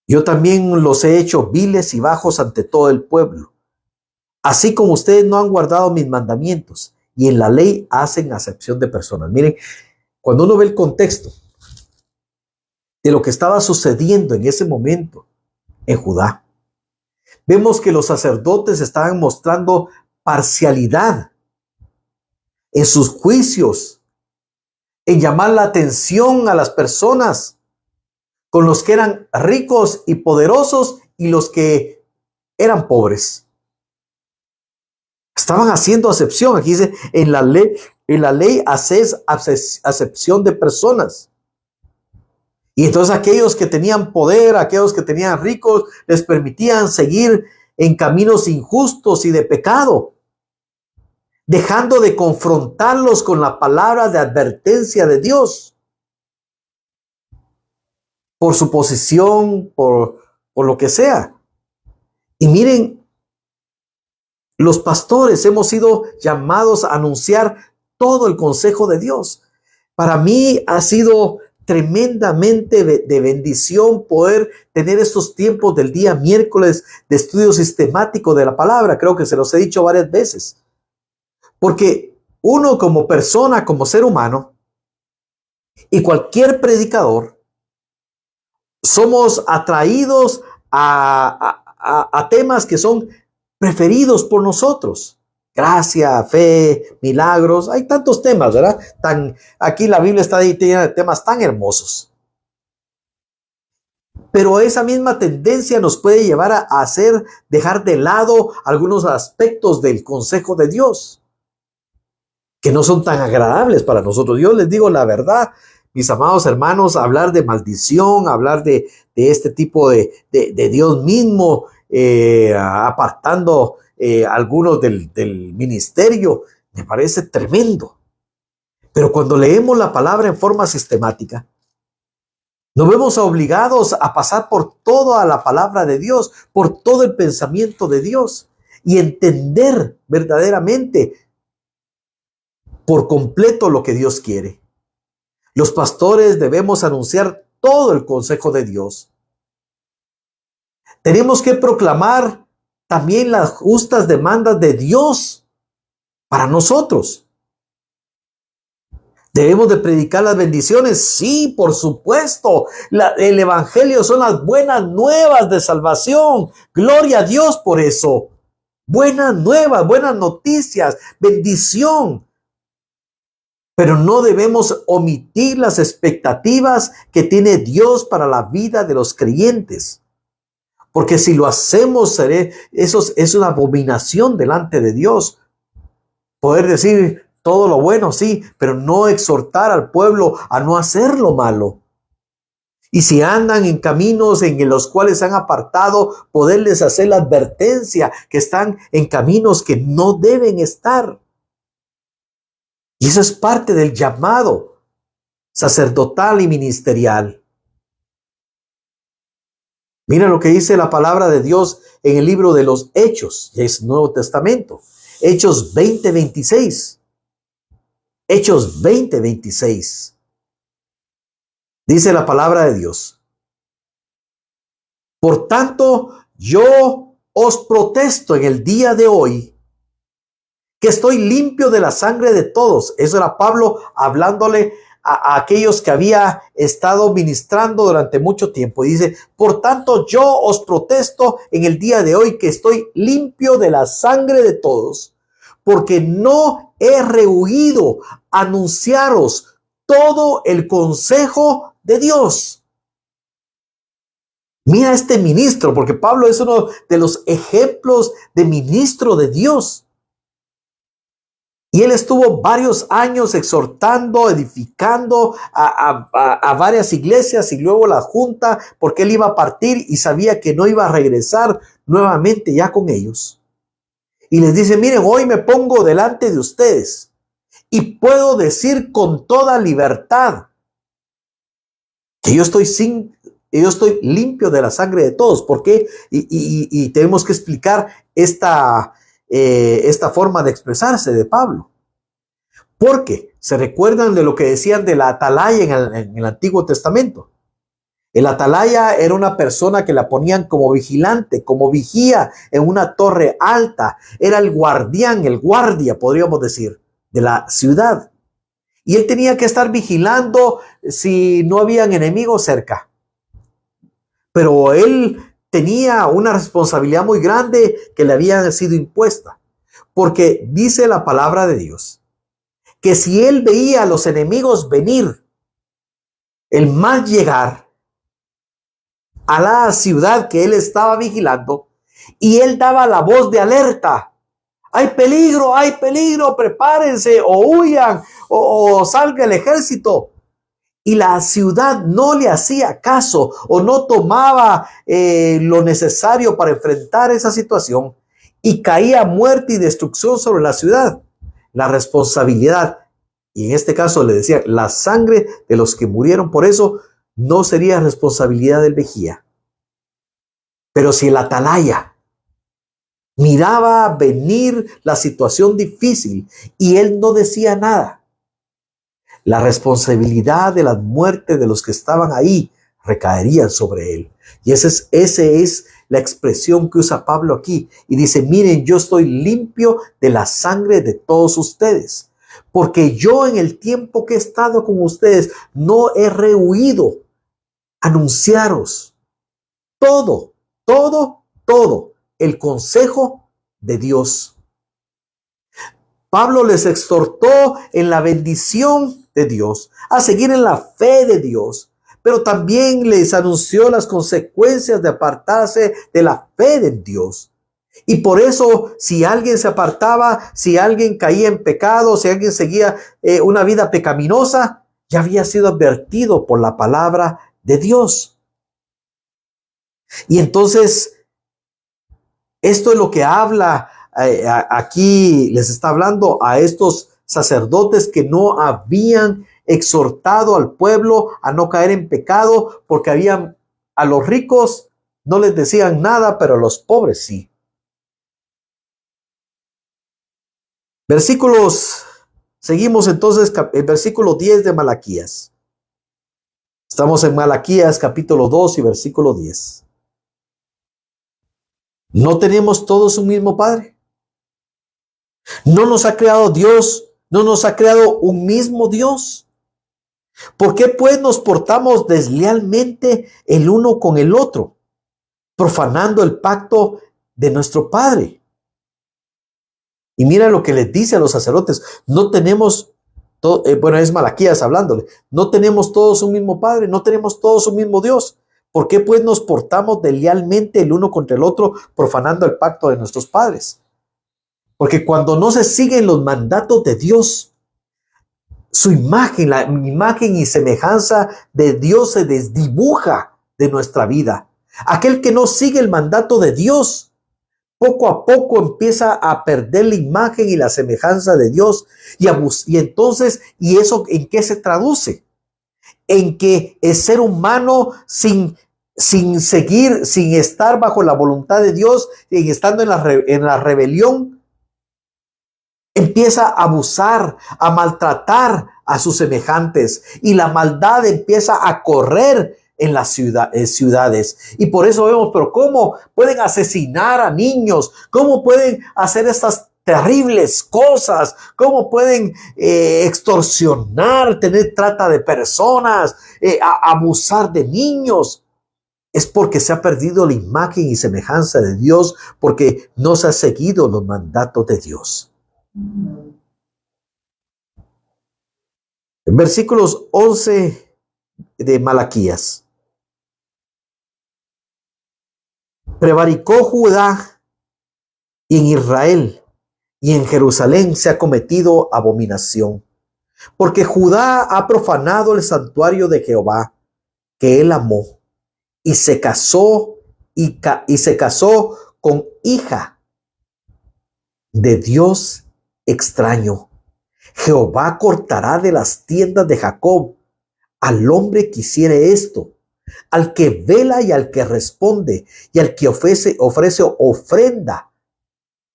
yo también los he hecho viles y bajos ante todo el pueblo, así como ustedes no han guardado mis mandamientos y en la ley hacen acepción de personas. Miren, cuando uno ve el contexto de lo que estaba sucediendo en ese momento en Judá, vemos que los sacerdotes estaban mostrando parcialidad en sus juicios, en llamar la atención a las personas, con los que eran ricos y poderosos y los que eran pobres. Estaban haciendo acepción. Aquí dice, en la ley haces acepción de personas. Y entonces aquellos que tenían poder, aquellos que tenían ricos, les permitían seguir en caminos injustos y de pecado, dejando de confrontarlos con la palabra de advertencia de Dios. Por su posición, por lo que sea. Y miren, los pastores hemos sido llamados a anunciar todo el consejo de Dios. Para mí ha sido tremendamente de bendición poder tener estos tiempos del día miércoles de estudio sistemático de la palabra. Creo que se los he dicho varias veces. Porque uno como persona, como ser humano, y cualquier predicador, somos atraídos a temas que son preferidos por nosotros. Gracia, fe, milagros. Hay tantos temas, ¿verdad? Aquí la Biblia está llena de temas tan hermosos. Pero esa misma tendencia nos puede llevar a dejar de lado algunos aspectos del consejo de Dios que no son tan agradables para nosotros. Yo les digo la verdad, mis amados hermanos, hablar de maldición, hablar de este tipo de Dios mismo, apartando algunos del ministerio, me parece tremendo. Pero cuando leemos la palabra en forma sistemática, Nos vemos obligados a pasar por toda la palabra de Dios, por todo el pensamiento de Dios y entender verdaderamente por completo lo que Dios quiere. Los pastores debemos anunciar todo el consejo de Dios. Tenemos que proclamar también las justas demandas de Dios para nosotros. ¿Debemos de predicar las bendiciones? Sí, por supuesto. El evangelio son las buenas nuevas de salvación. Gloria a Dios por eso. Buenas nuevas, buenas noticias, bendición. Pero no debemos omitir las expectativas que tiene Dios para la vida de los creyentes. Porque si lo hacemos, eso es una abominación delante de Dios. Poder decir todo lo bueno, sí, pero no exhortar al pueblo a no hacer lo malo. Y si andan en caminos en los cuales se han apartado, poderles hacer la advertencia que están en caminos que no deben estar. Y eso es parte del llamado sacerdotal y ministerial. Mira lo que dice la palabra de Dios en el libro de los Hechos, es Nuevo Testamento. Hechos 20:26. Hechos 20:26. Dice la palabra de Dios. Por tanto, yo os protesto en el día de hoy que estoy limpio de la sangre de todos. Eso era Pablo hablándole a aquellos que había estado ministrando durante mucho tiempo. Y dice, por tanto, yo os protesto en el día de hoy que estoy limpio de la sangre de todos, porque no he rehuido anunciaros todo el consejo de Dios. Mira este ministro, porque Pablo es uno de los ejemplos de ministro de Dios. Y él estuvo varios años exhortando, edificando a varias iglesias y luego la junta, porque él iba a partir y sabía que no iba a regresar nuevamente ya con ellos. Y les dice, miren, hoy me pongo delante de ustedes y puedo decir con toda libertad que yo estoy limpio de la sangre de todos. ¿Por qué? Y tenemos que explicar esta forma de expresarse de Pablo. Porque se recuerdan de lo que decían de la atalaya en el Antiguo Testamento. El atalaya era una persona que la ponían como vigilante, como vigía en una torre alta. Era el guardián, el guardia, podríamos decir, de la ciudad. Y él tenía que estar vigilando si no habían enemigos cerca. Pero él tenía una responsabilidad muy grande que le había sido impuesta. Porque dice la palabra de Dios que si él veía a los enemigos venir, el mal llegar a la ciudad que él estaba vigilando, y él daba la voz de alerta. Hay peligro, prepárense o huyan o salga el ejército. Y la ciudad no le hacía caso o no tomaba lo necesario para enfrentar esa situación y caía muerte y destrucción sobre la ciudad. La responsabilidad, y en este caso le decía, la sangre de los que murieron por eso no sería responsabilidad del vigía. Pero si el atalaya miraba venir la situación difícil y él no decía nada, la responsabilidad de las muertes de los que estaban ahí recaería sobre él. Y esa es la expresión que usa Pablo aquí. Y dice, miren, yo estoy limpio de la sangre de todos ustedes, porque yo en el tiempo que he estado con ustedes no he rehuido anunciaros todo el consejo de Dios. Pablo les exhortó en la bendición de Dios, a seguir en la fe de Dios, pero también les anunció las consecuencias de apartarse de la fe de Dios. Y por eso, si alguien se apartaba, si alguien caía en pecado, si alguien seguía una vida pecaminosa, ya había sido advertido por la palabra de Dios. Y entonces, esto es lo que habla aquí, les está hablando a estos sacerdotes que no habían exhortado al pueblo a no caer en pecado, porque a los ricos no les decían nada, pero a los pobres sí. Seguimos entonces el versículo 10 de Malaquías. Estamos en Malaquías capítulo 2 y versículo 10. ¿No tenemos todos un mismo Padre? ¿No nos ha creado Dios? ¿No nos ha creado un mismo Dios? ¿Por qué pues nos portamos deslealmente el uno con el otro, profanando el pacto de nuestro Padre? Y mira lo que les dice a los sacerdotes. No tenemos, bueno, es Malaquías hablándole, no tenemos todos un mismo Padre, no tenemos todos un mismo Dios. ¿Por qué pues nos portamos deslealmente el uno contra el otro, profanando el pacto de nuestros padres? Porque cuando no se siguen los mandatos de Dios, su imagen, la imagen y semejanza de Dios se desdibuja de nuestra vida. Aquel que no sigue el mandato de Dios, poco a poco empieza a perder la imagen y la semejanza de Dios. Y entonces, ¿y eso en qué se traduce? En que el ser humano sin seguir, sin estar bajo la voluntad de Dios, estando en la rebelión, empieza a abusar, a maltratar a sus semejantes, y la maldad empieza a correr en las ciudades. Y por eso vemos, pero ¿cómo pueden asesinar a niños? ¿Cómo pueden hacer estas terribles cosas? ¿Cómo pueden extorsionar, tener trata de personas, abusar de niños? Es porque se ha perdido la imagen y semejanza de Dios, porque no se ha seguido los mandatos de Dios. En versículos 11 de Malaquías. Prevaricó Judá y en Israel y en Jerusalén se ha cometido abominación, porque Judá ha profanado el santuario de Jehová, que él amó, y se casó con hija de Dios extraño. Jehová cortará de las tiendas de Jacob al hombre que hiciere esto, al que vela y al que responde, y al que ofrece ofrenda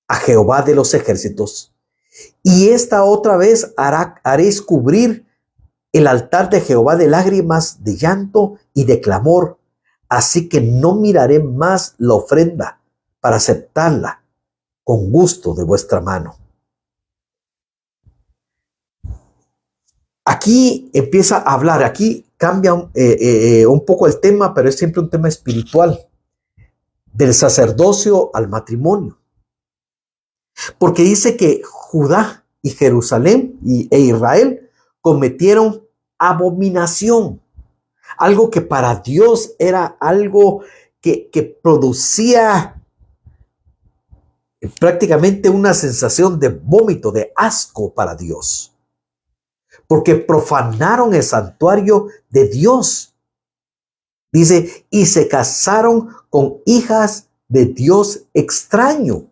a Jehová de los ejércitos. Y esta otra vez haréis cubrir el altar de Jehová de lágrimas, de llanto y de clamor. Así que no miraré más la ofrenda para aceptarla con gusto de vuestra mano. Aquí empieza a hablar, aquí cambia un poco el tema, pero es siempre un tema espiritual, del sacerdocio al matrimonio. Porque dice que Judá y Jerusalén e Israel cometieron abominación, algo que para Dios era algo que producía prácticamente una sensación de vómito, de asco para Dios. Porque profanaron el santuario de Dios. Dice, y se casaron con hijas de Dios extraño.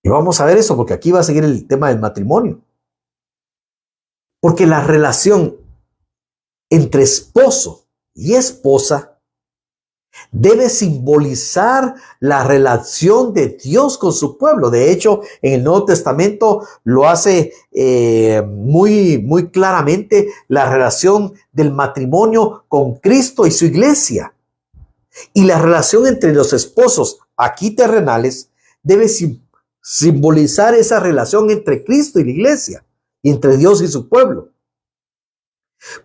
Y vamos a ver eso, porque aquí va a seguir el tema del matrimonio. Porque la relación entre esposo y esposa debe simbolizar la relación de Dios con su pueblo. De hecho, en el Nuevo Testamento lo hace muy claramente la relación del matrimonio con Cristo y su iglesia. Y la relación entre los esposos aquí terrenales debe simbolizar esa relación entre Cristo y la iglesia, y entre Dios y su pueblo.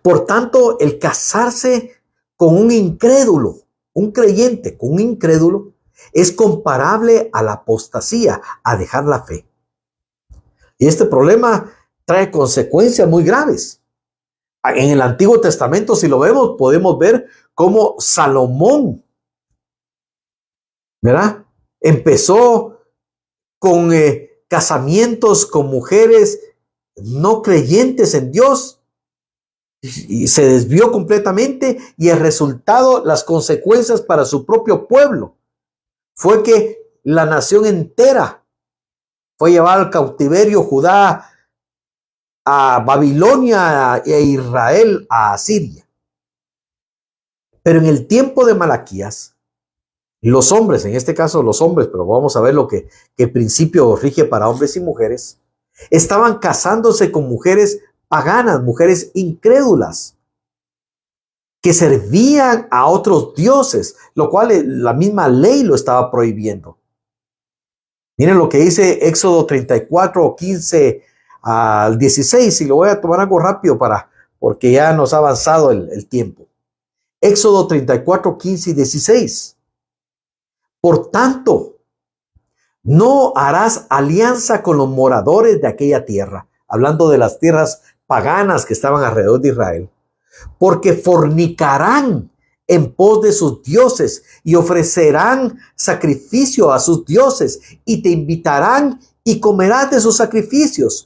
Por tanto, el casarse con un incrédulo, un creyente con un incrédulo, es comparable a la apostasía, a dejar la fe. Y este problema trae consecuencias muy graves. En el Antiguo Testamento, si lo vemos, podemos ver cómo Salomón, ¿verdad?, empezó con casamientos con mujeres no creyentes en Dios, y se desvió completamente, y el resultado, las consecuencias para su propio pueblo, fue que la nación entera fue llevada al cautiverio. Judá a Babilonia e Israel a Asiria. Pero en el tiempo de Malaquías, los hombres, en este caso los hombres, pero vamos a ver lo que el principio rige para hombres y mujeres, estaban casándose con mujeres paganas, mujeres incrédulas, que servían a otros dioses, lo cual la misma ley lo estaba prohibiendo. Miren lo que dice Éxodo 34, 15 al 16, y lo voy a tomar algo rápido porque ya nos ha avanzado el tiempo. Éxodo 34, 15 y 16. Por tanto, no harás alianza con los moradores de aquella tierra, hablando de las tierras paganas que estaban alrededor de Israel, porque fornicarán en pos de sus dioses y ofrecerán sacrificio a sus dioses y te invitarán y comerás de sus sacrificios,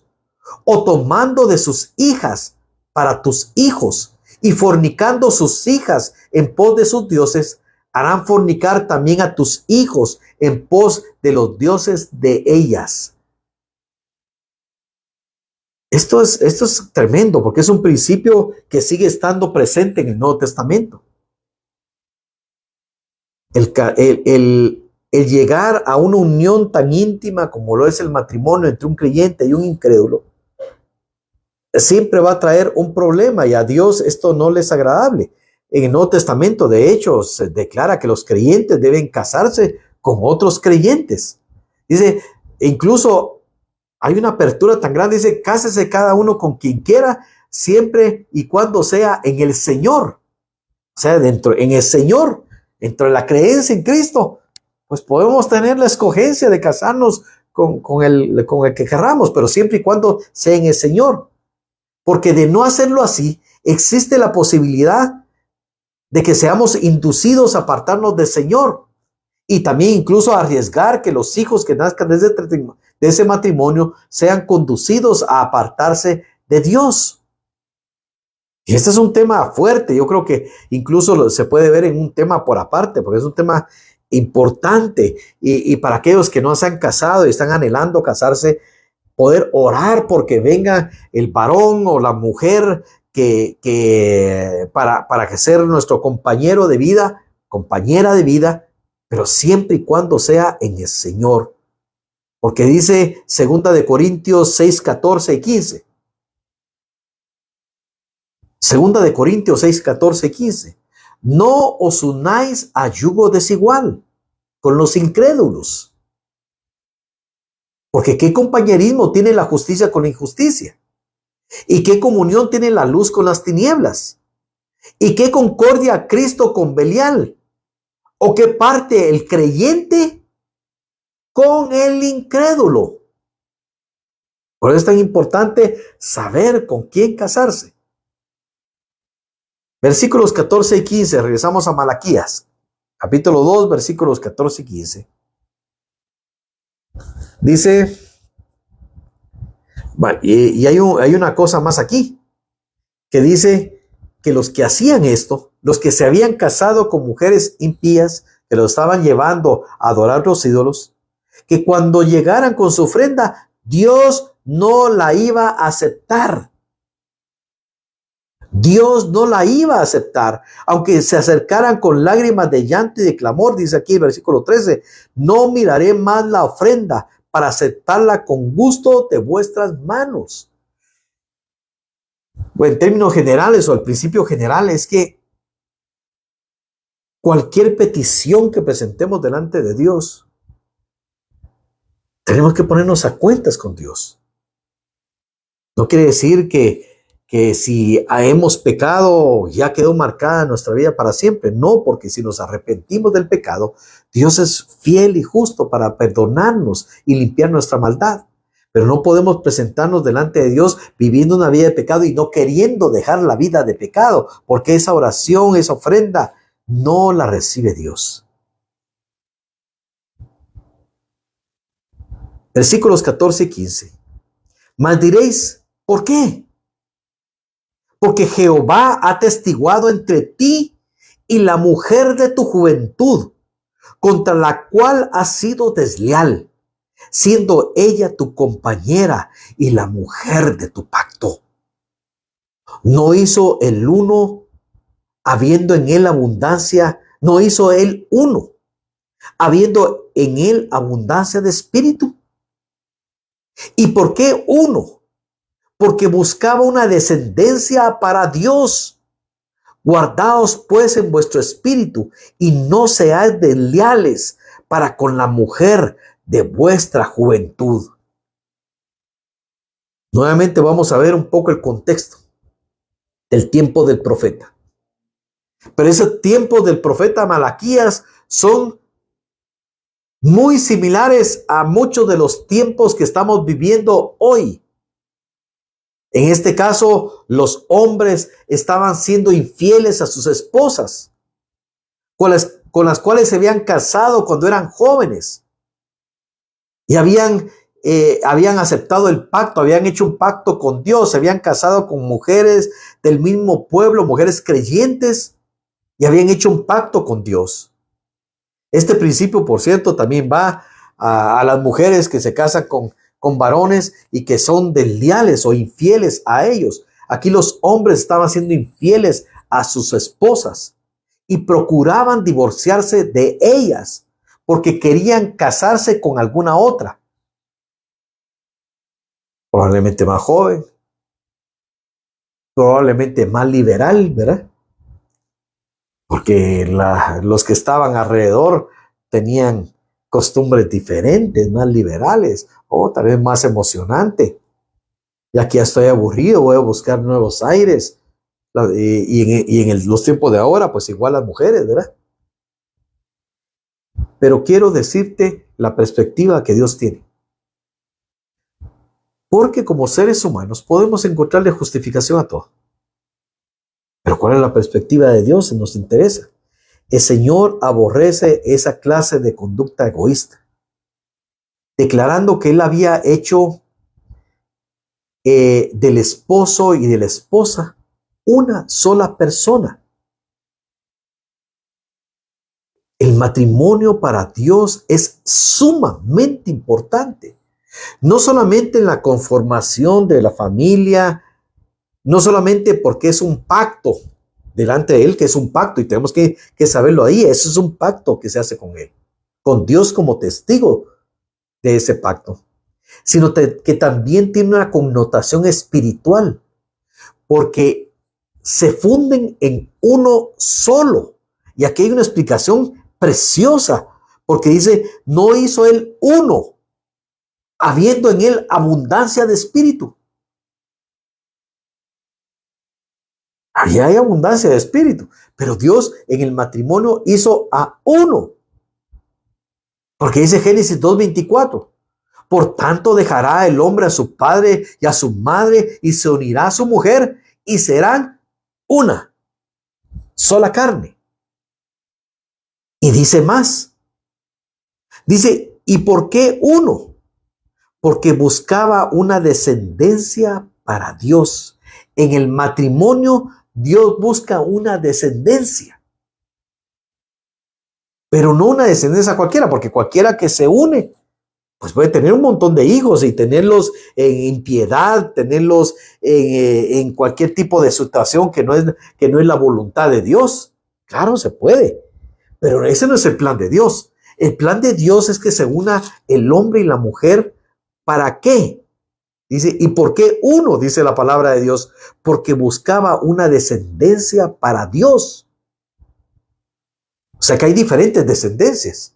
o tomando de sus hijas para tus hijos y fornicando sus hijas en pos de sus dioses, harán fornicar también a tus hijos en pos de los dioses de ellas. Esto es tremendo porque es un principio que sigue estando presente en el Nuevo Testamento. El llegar a una unión tan íntima como lo es el matrimonio entre un creyente y un incrédulo siempre va a traer un problema, y a Dios esto no le es agradable. En el Nuevo Testamento, de hecho, se declara que los creyentes deben casarse con otros creyentes. Dice, incluso hay una apertura tan grande, dice, cásese cada uno con quien quiera, siempre y cuando sea en el Señor. O sea, en el Señor, dentro de la creencia en Cristo, pues podemos tener la escogencia de casarnos con el que querramos, pero siempre y cuando sea en el Señor. Porque de no hacerlo así, existe la posibilidad de que seamos inducidos a apartarnos del Señor, y también incluso a arriesgar que los hijos que nazcan de ese matrimonio sean conducidos a apartarse de Dios. Y este es un tema fuerte. Yo creo que incluso se puede ver en un tema por aparte, porque es un tema importante, y para aquellos que no se han casado y están anhelando casarse, poder orar porque venga el varón o la mujer para que sea nuestro compañero de vida, compañera de vida, pero siempre y cuando sea en el Señor. Porque dice 2 Corintios 6, 14 y 15. 2 Corintios 6, 14 y 15. No os unáis a yugo desigual con los incrédulos. Porque ¿qué compañerismo tiene la justicia con la injusticia? ¿Y qué comunión tiene la luz con las tinieblas? ¿Y qué concordia Cristo con Belial? ¿O qué parte el creyente con el incrédulo? Por eso es tan importante saber con quién casarse. Versículos 14 y 15, regresamos a Malaquías, capítulo 2, versículos 14 y 15. Dice, y hay una cosa más aquí, que dice que los que hacían esto, los que se habían casado con mujeres impías, que lo estaban llevando a adorar los ídolos, que cuando llegaran con su ofrenda, Dios no la iba a aceptar. Dios no la iba a aceptar, aunque se acercaran con lágrimas de llanto y de clamor, dice aquí el versículo 13, no miraré más la ofrenda para aceptarla con gusto de vuestras manos. Bueno, en términos generales o el principio general es que cualquier petición que presentemos delante de Dios, tenemos que ponernos a cuentas con Dios. No quiere decir que si hemos pecado ya quedó marcada nuestra vida para siempre. No, porque si nos arrepentimos del pecado, Dios es fiel y justo para perdonarnos y limpiar nuestra maldad. Pero no podemos presentarnos delante de Dios viviendo una vida de pecado y no queriendo dejar la vida de pecado, porque esa oración, esa ofrenda, no la recibe Dios. Versículos 14 y 15. Mas diréis, ¿por qué? Porque Jehová ha testiguado entre ti y la mujer de tu juventud, contra la cual has sido desleal, siendo ella tu compañera y la mujer de tu pacto. No hizo el uno habiendo en él abundancia, no hizo él uno, habiendo en él abundancia de espíritu. ¿Y por qué uno? Porque buscaba una descendencia para Dios. Guardaos pues en vuestro espíritu y no seáis desleales para con la mujer de vuestra juventud. Nuevamente vamos a ver un poco el contexto del tiempo del profeta. Pero ese tiempo del profeta Malaquías son muy similares a muchos de los tiempos que estamos viviendo hoy. En este caso, los hombres estaban siendo infieles a sus esposas, con las cuales se habían casado cuando eran jóvenes y habían aceptado el pacto, habían hecho un pacto con Dios, se habían casado con mujeres del mismo pueblo, mujeres creyentes, y habían hecho un pacto con Dios. Este principio, por cierto, también va a las mujeres que se casan con varones y que son desleales o infieles a ellos. Aquí los hombres estaban siendo infieles a sus esposas y procuraban divorciarse de ellas porque querían casarse con alguna otra. Probablemente más joven, probablemente más liberal, ¿verdad? Porque los que estaban alrededor tenían costumbres diferentes, más liberales, o tal vez más emocionante. Ya que ya estoy aburrido, voy a buscar nuevos aires. Y en los tiempos de ahora, pues igual las mujeres, ¿verdad? Pero quiero decirte la perspectiva que Dios tiene. Porque como seres humanos podemos encontrarle justificación a todo. Pero ¿cuál es la perspectiva de Dios? Nos interesa. El Señor aborrece esa clase de conducta egoísta, declarando que Él había hecho del esposo y de la esposa una sola persona. El matrimonio para Dios es sumamente importante. No solamente en la conformación de la familia, no solamente porque es un pacto delante de Él, que es un pacto y tenemos que saberlo ahí. Eso es un pacto que se hace con Él, con Dios como testigo de ese pacto, sino que también tiene una connotación espiritual, porque se funden en uno solo. Y aquí hay una explicación preciosa, porque dice, no hizo Él uno, habiendo en Él abundancia de espíritu. Ahí hay abundancia de espíritu, pero Dios en el matrimonio hizo a uno. Porque dice Génesis 2:24, por tanto dejará el hombre a su padre y a su madre y se unirá a su mujer y serán una sola carne. Y dice más, dice, ¿y por qué uno? Porque buscaba una descendencia para Dios. En el matrimonio Dios busca una descendencia, pero no una descendencia cualquiera, porque cualquiera que se une, pues puede tener un montón de hijos y tenerlos en impiedad, tenerlos en cualquier tipo de situación que no es la voluntad de Dios. Claro, se puede, pero ese no es el plan de Dios. El plan de Dios es que se una el hombre y la mujer. ¿Para qué? Dice, ¿y por qué uno? Dice la palabra de Dios, porque buscaba una descendencia para Dios. O sea que hay diferentes descendencias.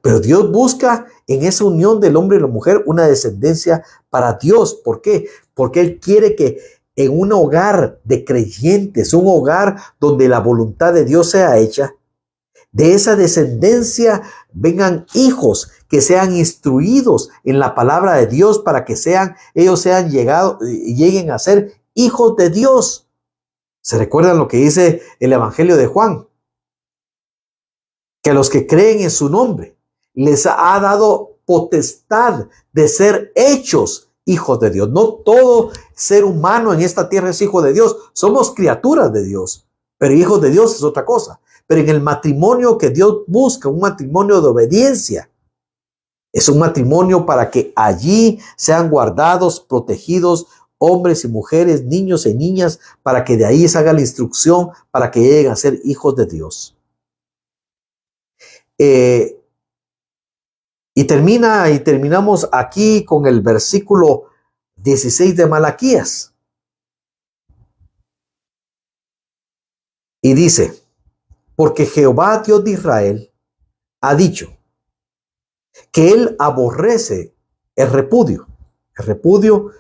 Pero Dios busca en esa unión del hombre y la mujer una descendencia para Dios. ¿Por qué? Porque Él quiere que en un hogar de creyentes, un hogar donde la voluntad de Dios sea hecha, de esa descendencia vengan hijos que sean instruidos en la palabra de Dios para que ellos lleguen a ser hijos de Dios. ¿Se recuerdan lo que dice el Evangelio de Juan? Que a los que creen en su nombre les ha dado potestad de ser hechos hijos de Dios. No todo ser humano en esta tierra es hijo de Dios. Somos criaturas de Dios, pero hijos de Dios es otra cosa. Pero en el matrimonio que Dios busca, un matrimonio de obediencia, Es un matrimonio para que allí sean guardados, protegidos, hombres y mujeres, niños y niñas, para que de ahí se haga la instrucción para que lleguen a ser hijos de Dios. Y terminamos aquí con el versículo 16 de Malaquías. Y dice, porque Jehová Dios de Israel ha dicho que él aborrece el repudio. El repudio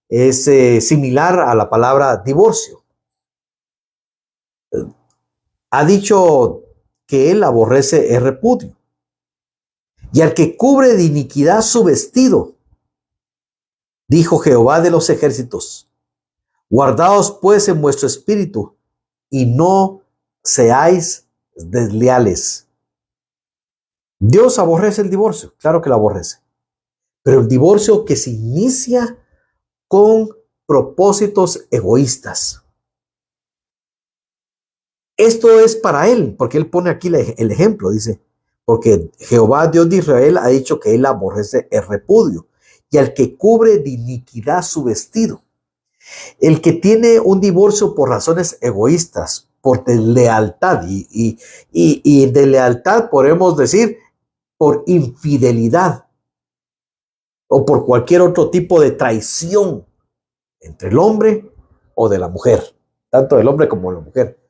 es similar a la palabra divorcio. Ha dicho que él aborrece el repudio. Y al que cubre de iniquidad su vestido, dijo Jehová de los ejércitos, guardaos pues en vuestro espíritu y no seáis desleales. Dios aborrece el divorcio, claro que lo aborrece, pero el divorcio que se inicia con propósitos egoístas. Esto es para él, porque él pone aquí el ejemplo, dice, porque Jehová Dios de Israel ha dicho que él aborrece el repudio y al que cubre de iniquidad su vestido. El que tiene un divorcio por razones egoístas, por deslealtad, y de lealtad podemos decir por infidelidad o por cualquier otro tipo de traición entre el hombre o de la mujer, tanto del hombre como de la mujer.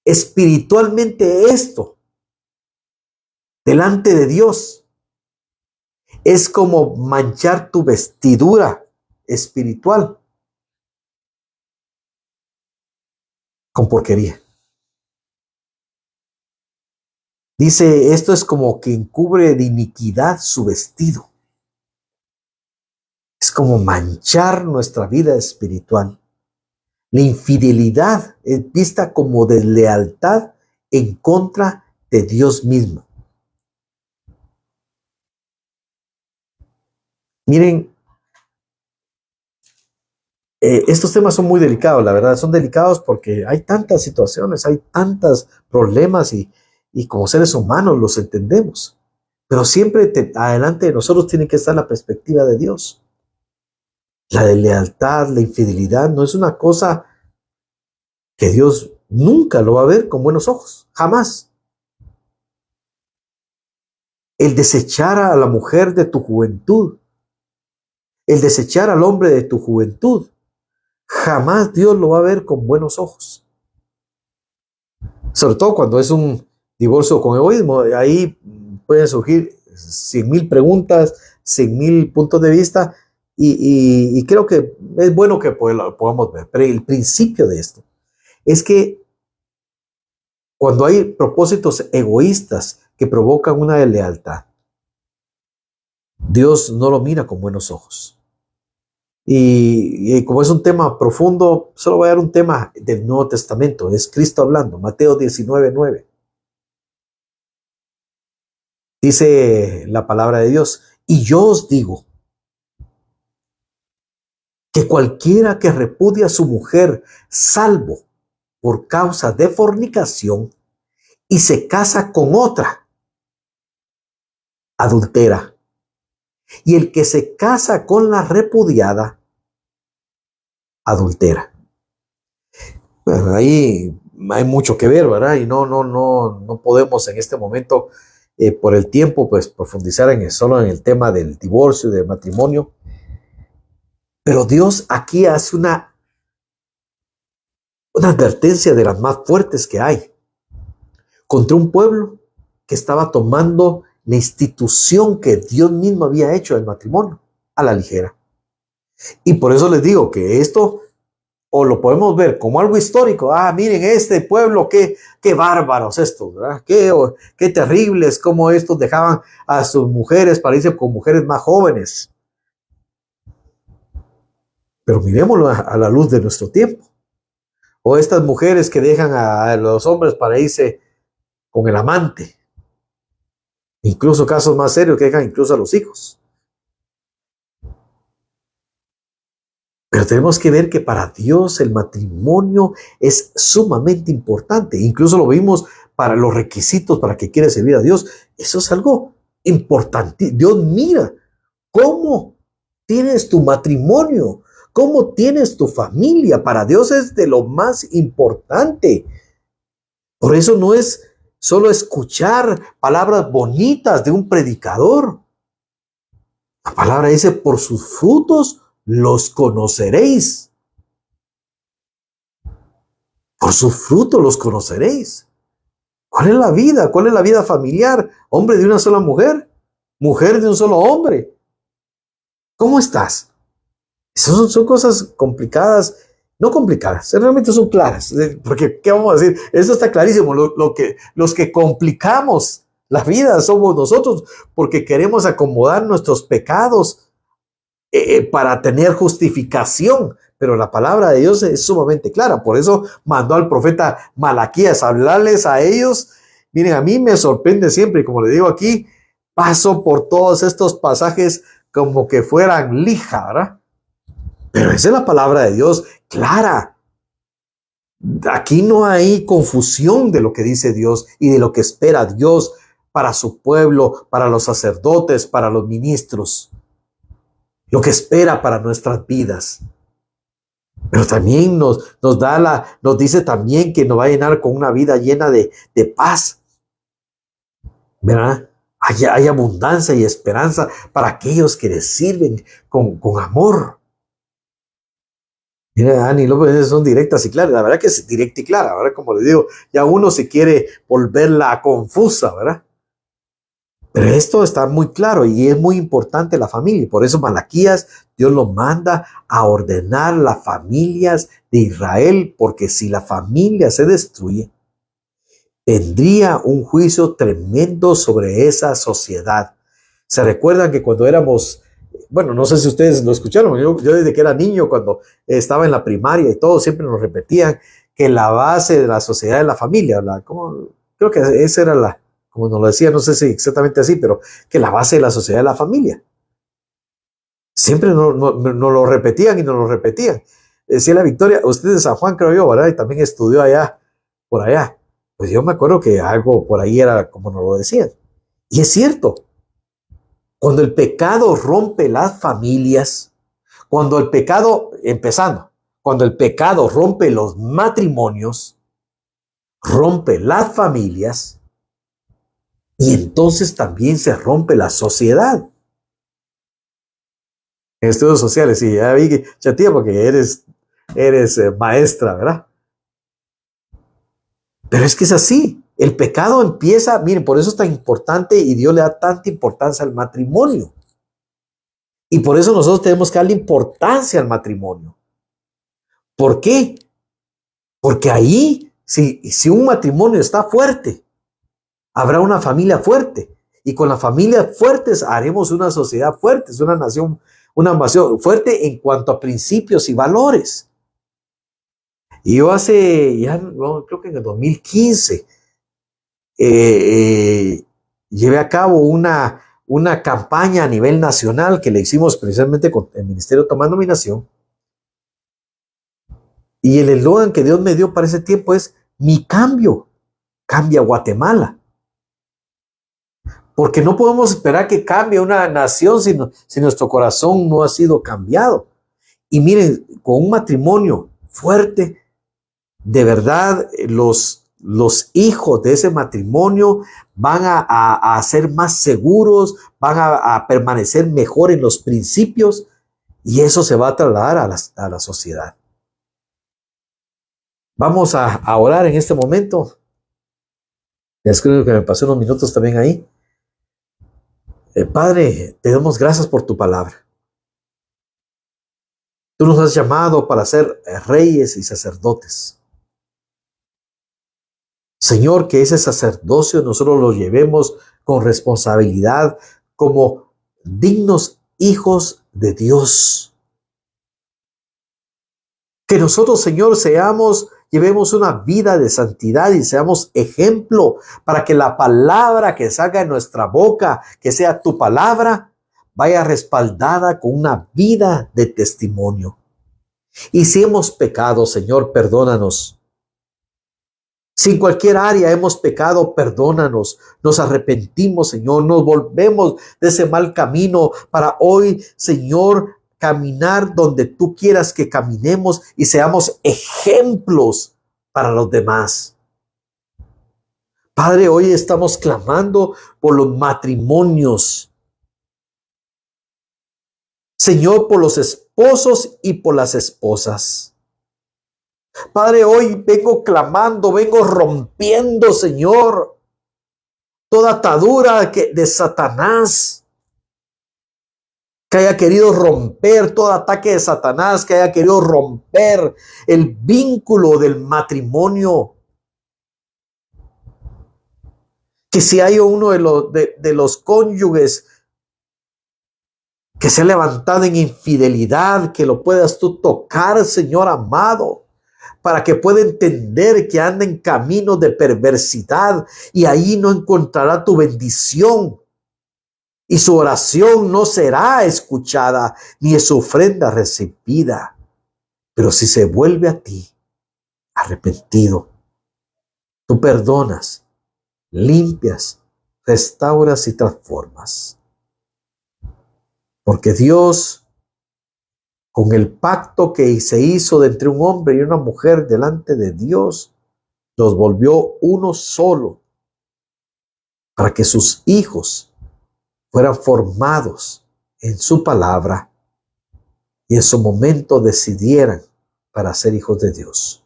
Espiritualmente esto, delante de Dios, es como manchar tu vestidura espiritual con porquería. Dice, esto es como quien cubre de iniquidad su vestido. Es como manchar nuestra vida espiritual. La infidelidad es vista como deslealtad en contra de Dios mismo. Miren, estos temas son muy delicados, la verdad, son delicados porque hay tantas situaciones, hay tantos problemas y como seres humanos los entendemos. Pero siempre adelante de nosotros tiene que estar la perspectiva de Dios. La deslealtad, la infidelidad no es una cosa que Dios nunca lo va a ver con buenos ojos, jamás. El desechar a la mujer de tu juventud, el desechar al hombre de tu juventud, jamás Dios lo va a ver con buenos ojos. Sobre todo cuando es un divorcio con egoísmo, ahí pueden surgir 100,000 preguntas, 100,000 puntos de vista, y creo que es bueno que lo podamos ver. Pero el principio de esto es que cuando hay propósitos egoístas que provocan una deslealtad, Dios no lo mira con buenos ojos. Y como es un tema profundo, solo voy a dar un tema del Nuevo Testamento. Es Cristo hablando, Mateo 19:9. Dice la palabra de Dios, y yo os digo que cualquiera que repudia a su mujer, salvo por causa de fornicación, y se casa con otra, adultera. Y el que se casa con la repudiada, adultera. Bueno, ahí hay mucho que ver, ¿verdad? Y no podemos en este momento, por el tiempo, pues profundizar solo en el tema del divorcio y del matrimonio. Pero Dios aquí hace una advertencia de las más fuertes que hay contra un pueblo que estaba tomando la institución que Dios mismo había hecho del matrimonio a la ligera. Y por eso les digo que esto o lo podemos ver como algo histórico. Miren este pueblo, qué bárbaros estos, ¿verdad? Qué terribles como estos dejaban a sus mujeres para irse con mujeres más jóvenes. Pero miremoslo a la luz de nuestro tiempo. O estas mujeres que dejan a los hombres para irse con el amante. Incluso casos más serios que dejan incluso a los hijos. Pero tenemos que ver que para Dios el matrimonio es sumamente importante. Incluso lo vimos para los requisitos para que quiera servir a Dios. Eso es algo importante. Dios mira cómo tienes tu matrimonio, cómo tienes tu familia. Para Dios es de lo más importante. Por eso no es solo escuchar palabras bonitas de un predicador. La palabra dice, por sus frutos los conoceréis. Por sus frutos los conoceréis. ¿Cuál es la vida? ¿Cuál es la vida familiar? Hombre de una sola mujer, mujer de un solo hombre. ¿Cómo estás? Son cosas complicadas, no complicadas, realmente son claras. Porque, ¿qué vamos a decir? Eso está clarísimo. Los que complicamos la vida somos nosotros porque queremos acomodar nuestros pecados para tener justificación. Pero la palabra de Dios es sumamente clara. Por eso mandó al profeta Malaquías a hablarles a ellos. Miren, a mí me sorprende siempre, como le digo aquí, paso por todos estos pasajes como que fueran lija, ¿verdad? Pero esa es la palabra de Dios clara. Aquí no hay confusión de lo que dice Dios y de lo que espera Dios para su pueblo, para los sacerdotes, para los ministros. Lo que espera para nuestras vidas. Pero también nos dice también que nos va a llenar con una vida llena de paz. ¿Verdad? Hay abundancia y esperanza para aquellos que le sirven con amor. Mira, Dani López, son directas y claras. La verdad que es directa y clara, ¿verdad? Como le digo, ya uno se quiere volverla confusa, ¿verdad? Pero esto está muy claro y es muy importante la familia. Por eso Malaquías, Dios lo manda a ordenar las familias de Israel, porque si la familia se destruye, tendría un juicio tremendo sobre esa sociedad. Se recuerdan que cuando éramos, bueno, no sé si ustedes lo escucharon, yo desde que era niño, cuando estaba en la primaria y todo, siempre nos repetían que la base de la sociedad es la familia. Creo que esa era como nos lo decía, no sé si exactamente así, pero que la base de la sociedad es la familia. Siempre nos lo repetían y nos lo repetían. Decía la Victoria, usted es de San Juan, creo yo, ¿verdad? Y también estudió allá, por allá. Pues yo me acuerdo que algo por ahí era como nos lo decían. Y es cierto, cuando el pecado rompe las familias, cuando el pecado, empezando, cuando el pecado rompe los matrimonios, rompe las familias, y entonces también se rompe la sociedad. En estudios sociales, sí, ya vi que, Chatía, porque eres maestra, ¿verdad? Pero es que es así. El pecado empieza, miren, por eso es tan importante y Dios le da tanta importancia al matrimonio. Y por eso nosotros tenemos que darle importancia al matrimonio. ¿Por qué? Porque ahí, si un matrimonio está fuerte, habrá una familia fuerte. Y con las familias fuertes haremos una sociedad fuerte, es una nación fuerte en cuanto a principios y valores. Y yo creo que en el 2015, llevé a cabo una campaña a nivel nacional que le hicimos precisamente con el Ministerio Tomando Mi Nación. Y el eslogan que Dios me dio para ese tiempo es: mi cambio cambia Guatemala. Porque no podemos esperar que cambie una nación si nuestro corazón no ha sido cambiado. Y miren, con un matrimonio fuerte, de verdad, los hijos de ese matrimonio van a ser más seguros, van a permanecer mejor en los principios, y eso se va a trasladar a la sociedad. Vamos a orar en este momento. Les creo que me pasé unos minutos también ahí. Padre, te damos gracias por tu palabra. Tú nos has llamado para ser reyes y sacerdotes. Señor, que ese sacerdocio nosotros lo llevemos con responsabilidad como dignos hijos de Dios. Que nosotros, Señor, llevemos una vida de santidad y seamos ejemplo para que la palabra que salga de nuestra boca, que sea tu palabra, vaya respaldada con una vida de testimonio. Y si hemos pecado, Señor, perdónanos. Si en cualquier área hemos pecado, perdónanos, nos arrepentimos, Señor, nos volvemos de ese mal camino para hoy, Señor, caminar donde tú quieras que caminemos y seamos ejemplos para los demás. Padre, hoy estamos clamando por los matrimonios. Señor, por los esposos y por las esposas. Padre, hoy vengo clamando, vengo rompiendo, Señor, toda atadura de Satanás que haya querido romper, todo ataque de Satanás que haya querido romper el vínculo del matrimonio. Que si hay uno de los cónyuges que se ha levantado en infidelidad, que lo puedas tú tocar, Señor amado, para que pueda entender que anda en caminos de perversidad y ahí no encontrará tu bendición. Y su oración no será escuchada, ni su ofrenda recibida. Pero si se vuelve a ti, arrepentido, tú perdonas, limpias, restauras y transformas. Porque Dios, con el pacto que se hizo de entre un hombre y una mujer delante de Dios, los volvió uno solo para que sus hijos fueran formados en su palabra y en su momento decidieran para ser hijos de Dios.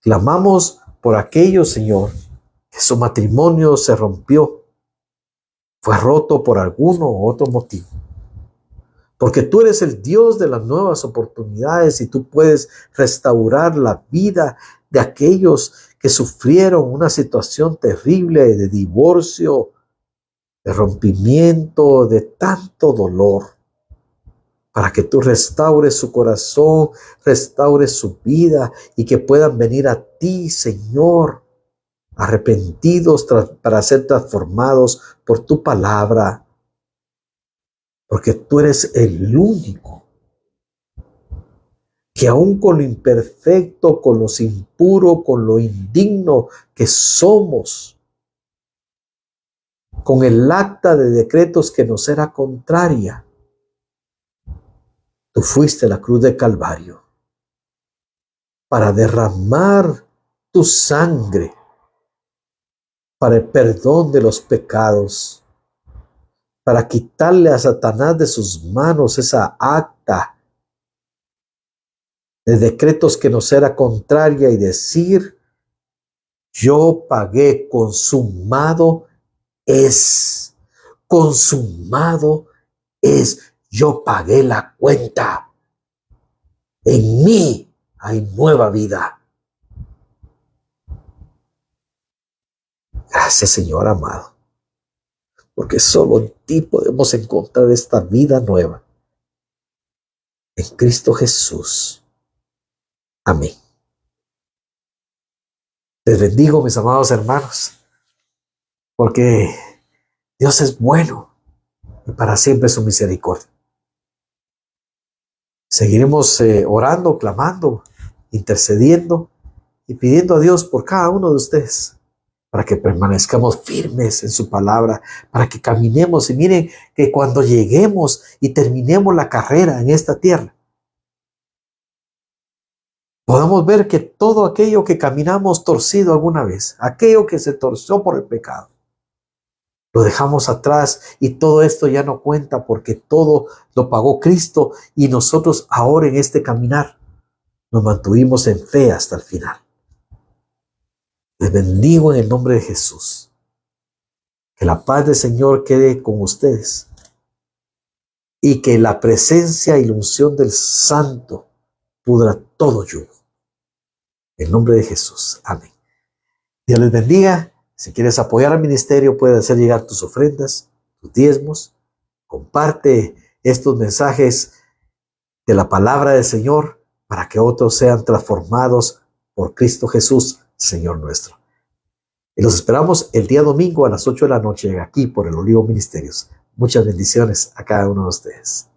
Clamamos por aquellos, Señor, que su matrimonio se rompió, fue roto por alguno u otro motivo. Porque tú eres el Dios de las nuevas oportunidades y tú puedes restaurar la vida de aquellos que sufrieron una situación terrible de divorcio, de rompimiento, de tanto dolor. Para que tú restaures su corazón, restaures su vida y que puedan venir a ti, Señor, arrepentidos para ser transformados por tu palabra. Porque tú eres el único que aún con lo imperfecto, con lo impuro, con lo indigno que somos, con el acta de decretos que nos era contraria, tú fuiste a la cruz de Calvario para derramar tu sangre para el perdón de los pecados, para quitarle a Satanás de sus manos esa acta de decretos que nos era contraria y decir: yo pagué, consumado es, consumado es, yo pagué la cuenta, en mí hay nueva vida. Gracias, Señor amado, porque solo en ti podemos encontrar esta vida nueva, en Cristo Jesús. Amén. Les bendigo, mis amados hermanos, porque Dios es bueno y para siempre su misericordia. Seguiremos orando, clamando, intercediendo y pidiendo a Dios por cada uno de ustedes, para que permanezcamos firmes en su palabra, para que caminemos. Y miren que cuando lleguemos y terminemos la carrera en esta tierra, podamos ver que todo aquello que caminamos torcido alguna vez, aquello que se torció por el pecado, lo dejamos atrás y todo esto ya no cuenta, porque todo lo pagó Cristo y nosotros ahora en este caminar nos mantuvimos en fe hasta el final. Les bendigo en el nombre de Jesús. Que la paz del Señor quede con ustedes y que la presencia y la unción del Santo pudra todo yugo. En el nombre de Jesús. Amén. Dios les bendiga. Si quieres apoyar al ministerio, puedes hacer llegar tus ofrendas, tus diezmos. Comparte estos mensajes de la palabra del Señor para que otros sean transformados por Cristo Jesús, Señor nuestro. Y los esperamos el día domingo a las 8 de la noche aquí por el Olivo Ministerios. Muchas bendiciones a cada uno de ustedes.